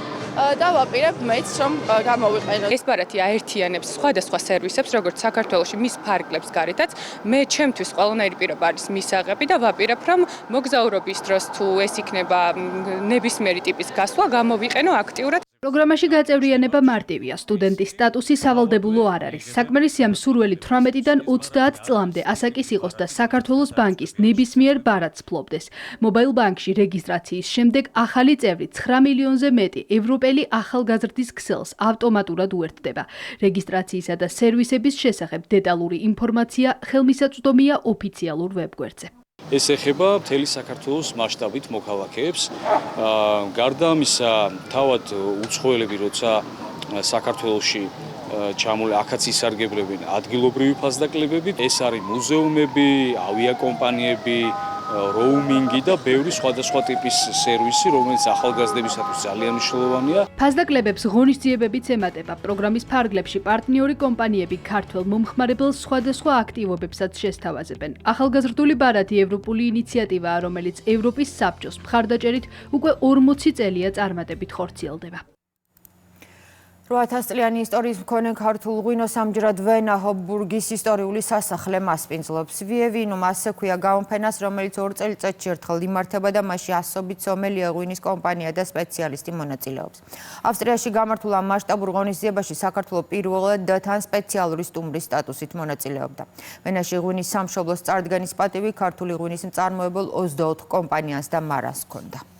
Speaker 25: და ვაპირებ მეც რომ გამოვიყენო.
Speaker 26: ეს ბარათი აერთიანებს სხვადასხვა სერვისებს, როგორც საქართველოში მის ფარგლებს გარეთაც. მე ჩემთვის ყველანაირი პირობა არის მისაღები და ვაპირებ რომ მოგზაურობის დროს თუ ეს იქნება ნებისმიერი ტიპის გასვლა, გამოვიყენო აქტიურად.
Speaker 21: პროგრამაში გაწევრიანება მარტივია, სტუდენტის სტატუსი სავალდებულო არ არის. საკმარისია მსურველი 18-დან 30 წლამდე ასაკის იყოს და საქართველოს ბანკის ნებისმიერ ბარათს ფლობდეს. მობაილ ბანკში რეგისტრაციის შემდეგ ახალი წევრი 9 მილიონზე მეტი ევროპელი ახალგაზრდის ქსელს ავტომატურად უერთდება. რეგისტრაციისა და სერვისების შესახებ დეტალური ინფორმაცია ხელმისაწვდომია ოფიციალურ ვებგვერდზე.
Speaker 27: ეს ეხება მთელი საქართველოს მასშტაბით მოქალაქეებს. გარდა ამისა, თავად უცხოელები, როცა საქართველოში ჩამული აქაც ისარგებლებენ ადგილობრივი ფასდაკლებები. ეს არის მუზეუმები, ავიაკომპანიები, როუმინგი და ბევრი სხვადასხვა ტიპის სერვისი, რომელიც ახალგაზრდებისათვის ძალიან მნიშვნელოვანია.
Speaker 21: ფასდაკლებებს ღონისძიებებიც ემატება. პროგრამის ფარგლებში პარტნიორი კომპანიები ქართველ მომხმარებელს სხვადასხვა აქტივობებსაც შესთავაზებენ. ახალგაზრდული ბარათი ევროპული ინიციატივაა, რომელიც ევროპის საბჭოს მხარდაჭერით უკვე 40 წელია წარმატებით ხორციელდება.
Speaker 1: 800 წლიანი ისტორიის მქონე ქართულ ღვინოს ამჯერად ვენა-ჰობბურგის ისტორიული სასახლე მასპინძლობს. ვიევინუმ ასე ქვია გამოფენას, რომელიც 2 წელიწადში ერთხელ იმართება და მასში ასობით სომელია ღვინის კომპანია და სპეციალისტი მონაწილეობს. ავსტრიაში გამართულ ამ მასშტაბურ ღონისძიებაში საქართველოს პირველად და თან სპეციალური სტუმრის სტატუსით მონაწილეობდა. ვენაში ღვინის სამშობლოს წარდგენის პატივი ქართული ღვინის მწარმოებელ 24 კომპანიას და მარას ჰქონდა.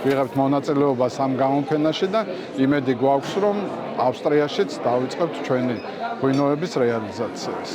Speaker 2: ვიღებთ მონაწილეობას ამ გამოფენაში და იმედი გვაქვს, რომ ავსტრიაშიც დავიწყებთ ჩვენი ღვინოების რეალიზაციას.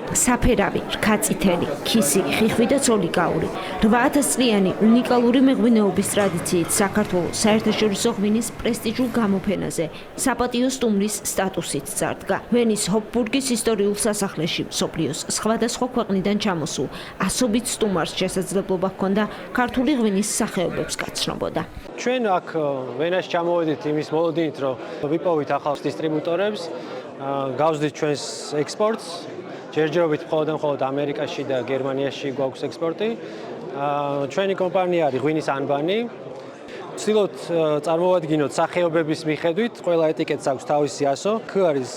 Speaker 3: საფერავი, რქაწითელი, ქისი, ხიხვი და ცოლიკაური. 800 წლიანი უნიკალური მეღვინეობის ტრადიციით საქართველოს საერთაშორისო ღვინის პრესტიჟულ გამოფენაზე საპატიო სტუმრის სტატუსით წარდგა. ვენის ჰობბურგის ისტორიულ სასახლეში მსოფლიოს სხვადასხვა ქვეყნიდან ჩამოსულ ასობით სტუმარს შესაძლებლობა ჰქონდა ქართული ღვინის სახეობებს გაცნობოდა.
Speaker 4: ჩვენ აქ ვენაში ჩამოვედით იმის მოლოდინით, რომ ვიპოვით ახალ დისტრიბუტორებს, გავზდით ჩვენს ექსპორტს. ჯერჯერობით მხოლოდ ამერიკაში და გერმანიაში გვაქვს ექსპორტი. ჩვენი კომპანია არის ღვინის ანბანი. ვცდილობთ წარმოვადგინოთ სახეობების მიხედვით, ყველა ეტიკეტს აქვს თავისი ასო. ქ არის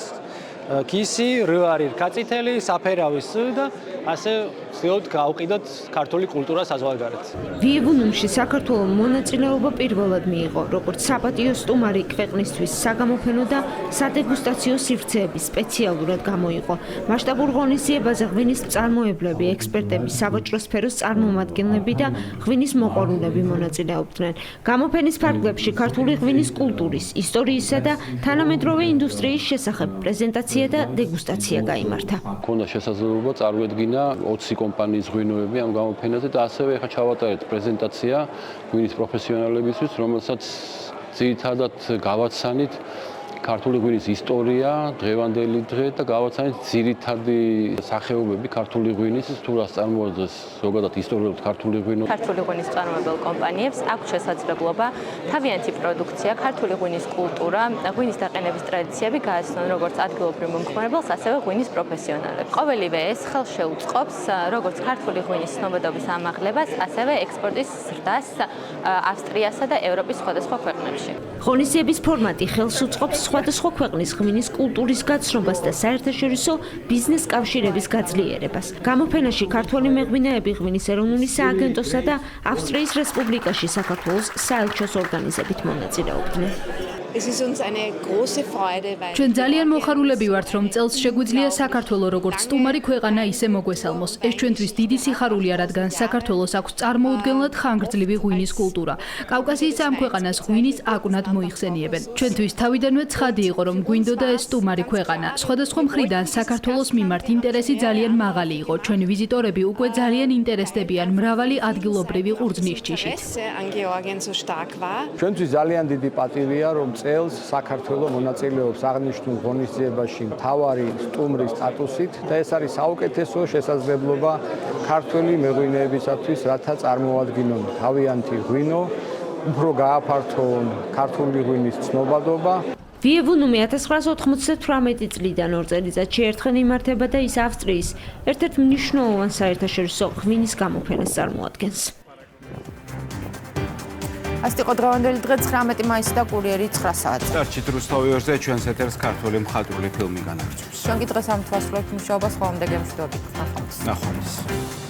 Speaker 4: ქისი, რ არის რქაწითელი, საფერავი ს და ასე ვცდილობთ გავყიდოთ ქართული კულტურა საზღვარგარეთ.
Speaker 3: ვიევუნუმში საქართველოს მონაწილეობა პირველად მიიღო, როგორც საპატიო სტუმარი ქვეყნისთვის საგამოფენო და სადეგუსტაციო სივრცეები სპეციალურად გამოიყო. მასშტაბურ ღონისძიებაზე ღვინის მწარმოებლები, ექსპერტები, სავაჭრო სფეროს წარმომადგენლები და ღვინის მოყვარულები მონაწილეობდნენ. გამოფენის ფარგლებში ქართული ღვინის კულტურის, ისტორიისა და თანამედროვე ინდუსტრიის შესახებ პრეზენტაცია და დეგუსტაცია გაიმართა.
Speaker 10: ქონდა შესაძლებლობა წარუედგინა 20 კომპანიის ღვინოები ამ გამოფენაზე და ასევე ახლა ჩავატარეთ პრეზენტაცია ღვინის პროფესიონალებისთვის, რომელსაც ძირითადად გავაცანით ქართული ღვინის ისტორია, დღევანდელი დღე და გავაცანით ძირითადი სახეობები ქართული ღვინის, თუ რას წარმოადგენს ზოგადად ისტორიულად ქართული ღვინო.
Speaker 12: ქართული ღვინის მწარმოებელ კომპანიებს აქვს შესაძლებლობა თავიანთი პროდუქცია, ქართული ღვინის კულტურა, ღვინის დაყენების ტრადიციები გააცნონ როგორც ადგილობრივ მომხმარებელს, ასევე ღვინის პროფესიონალებს. ყოველივე ეს ხელს შეუწყობს როგორც ქართული ღვინის ცნობადობის ამაღლებას, ასევე ექსპორტის ზრდას ავსტრიასა და ევროპის სხვადასხვა ქვეყნებში.
Speaker 3: ღონისძიების ფორმატი ხელს უწყობს სხვადასხვა ქვეყნის ღვინის კულტურის გაცნობას და საერთაშორისო ბიზნეს კავშირების გაძლიერებას. გამოფენაში ქართველი მეღვინეები ღვინის ეროვნული სააგენტოსა და ავსტრიის რესპუბლიკაში საქართველოს საელჩოს ორგანიზებით მონაწილეობდნენ.
Speaker 21: ჩვენ ძალიან მოხარულები ვართ, რომ წელს შეგვიძლია საქართველოს როგორც სტუმარი ქვეყანა ისე მოგვესალმოს. ეს ჩვენთვის დიდი სიხარულია, რადგან საქართველოს აქვს წარმოუდგენლად ხანგრძლივი ღვინის კულტურა. კავკასიის ამ ქვეყანას ღვინის აკვნად მოიხსენიებენ. ჩვენთვის თავიდანვე ცხადი იყო, რომ გვინდოდა ეს სტუმარი ქვეყანა. სხვადასხვა მხრიდან საქართველოს მიმართ ინტერესი ძალიან მაღალი იყო. ჩვენი ვიზიტორები უკვე ძალიან ინტერესდებიან მრავალი ადგილობრივი ყურძნის ჯიშით.
Speaker 18: ჩვენთვის ძალიან დიდი პატივია, რომ წელს საქართველოს მონაწილეობს აღნიშნულ ღონისძიებაში მთავარი სტუმრის სტატუსით და ეს არის საუკეთესო შესაძლებლობა ქართველი მეღვინეებისათვის, რათა წარმოადგინონ თავიანთი ღვინო, უფრო გააფართოონ ქართული ღვინის ცნობადობა.
Speaker 3: ვიევუნუმი 1998 წლიდან 2 წელიწადში ერთხელ იმართება და ის ავსტრიის ერთ-ერთ მნიშვნელოვან საერთაშორისო ღვინის გამოფენას წარმოადგენს.
Speaker 1: ასეთი იყო დღევანდელი დღე 19 მაისი და კურიერი 9 საათი.
Speaker 8: სტარტში რუსთავიორზე ჩვენს ეთერს ქართული მხატვრული ფილმი განაგრძობს.
Speaker 1: ჩვენ კი დღეს ამ თვალსაჩინო მუშაობას ხოლმე გემშვიდობით. ნახვამდის.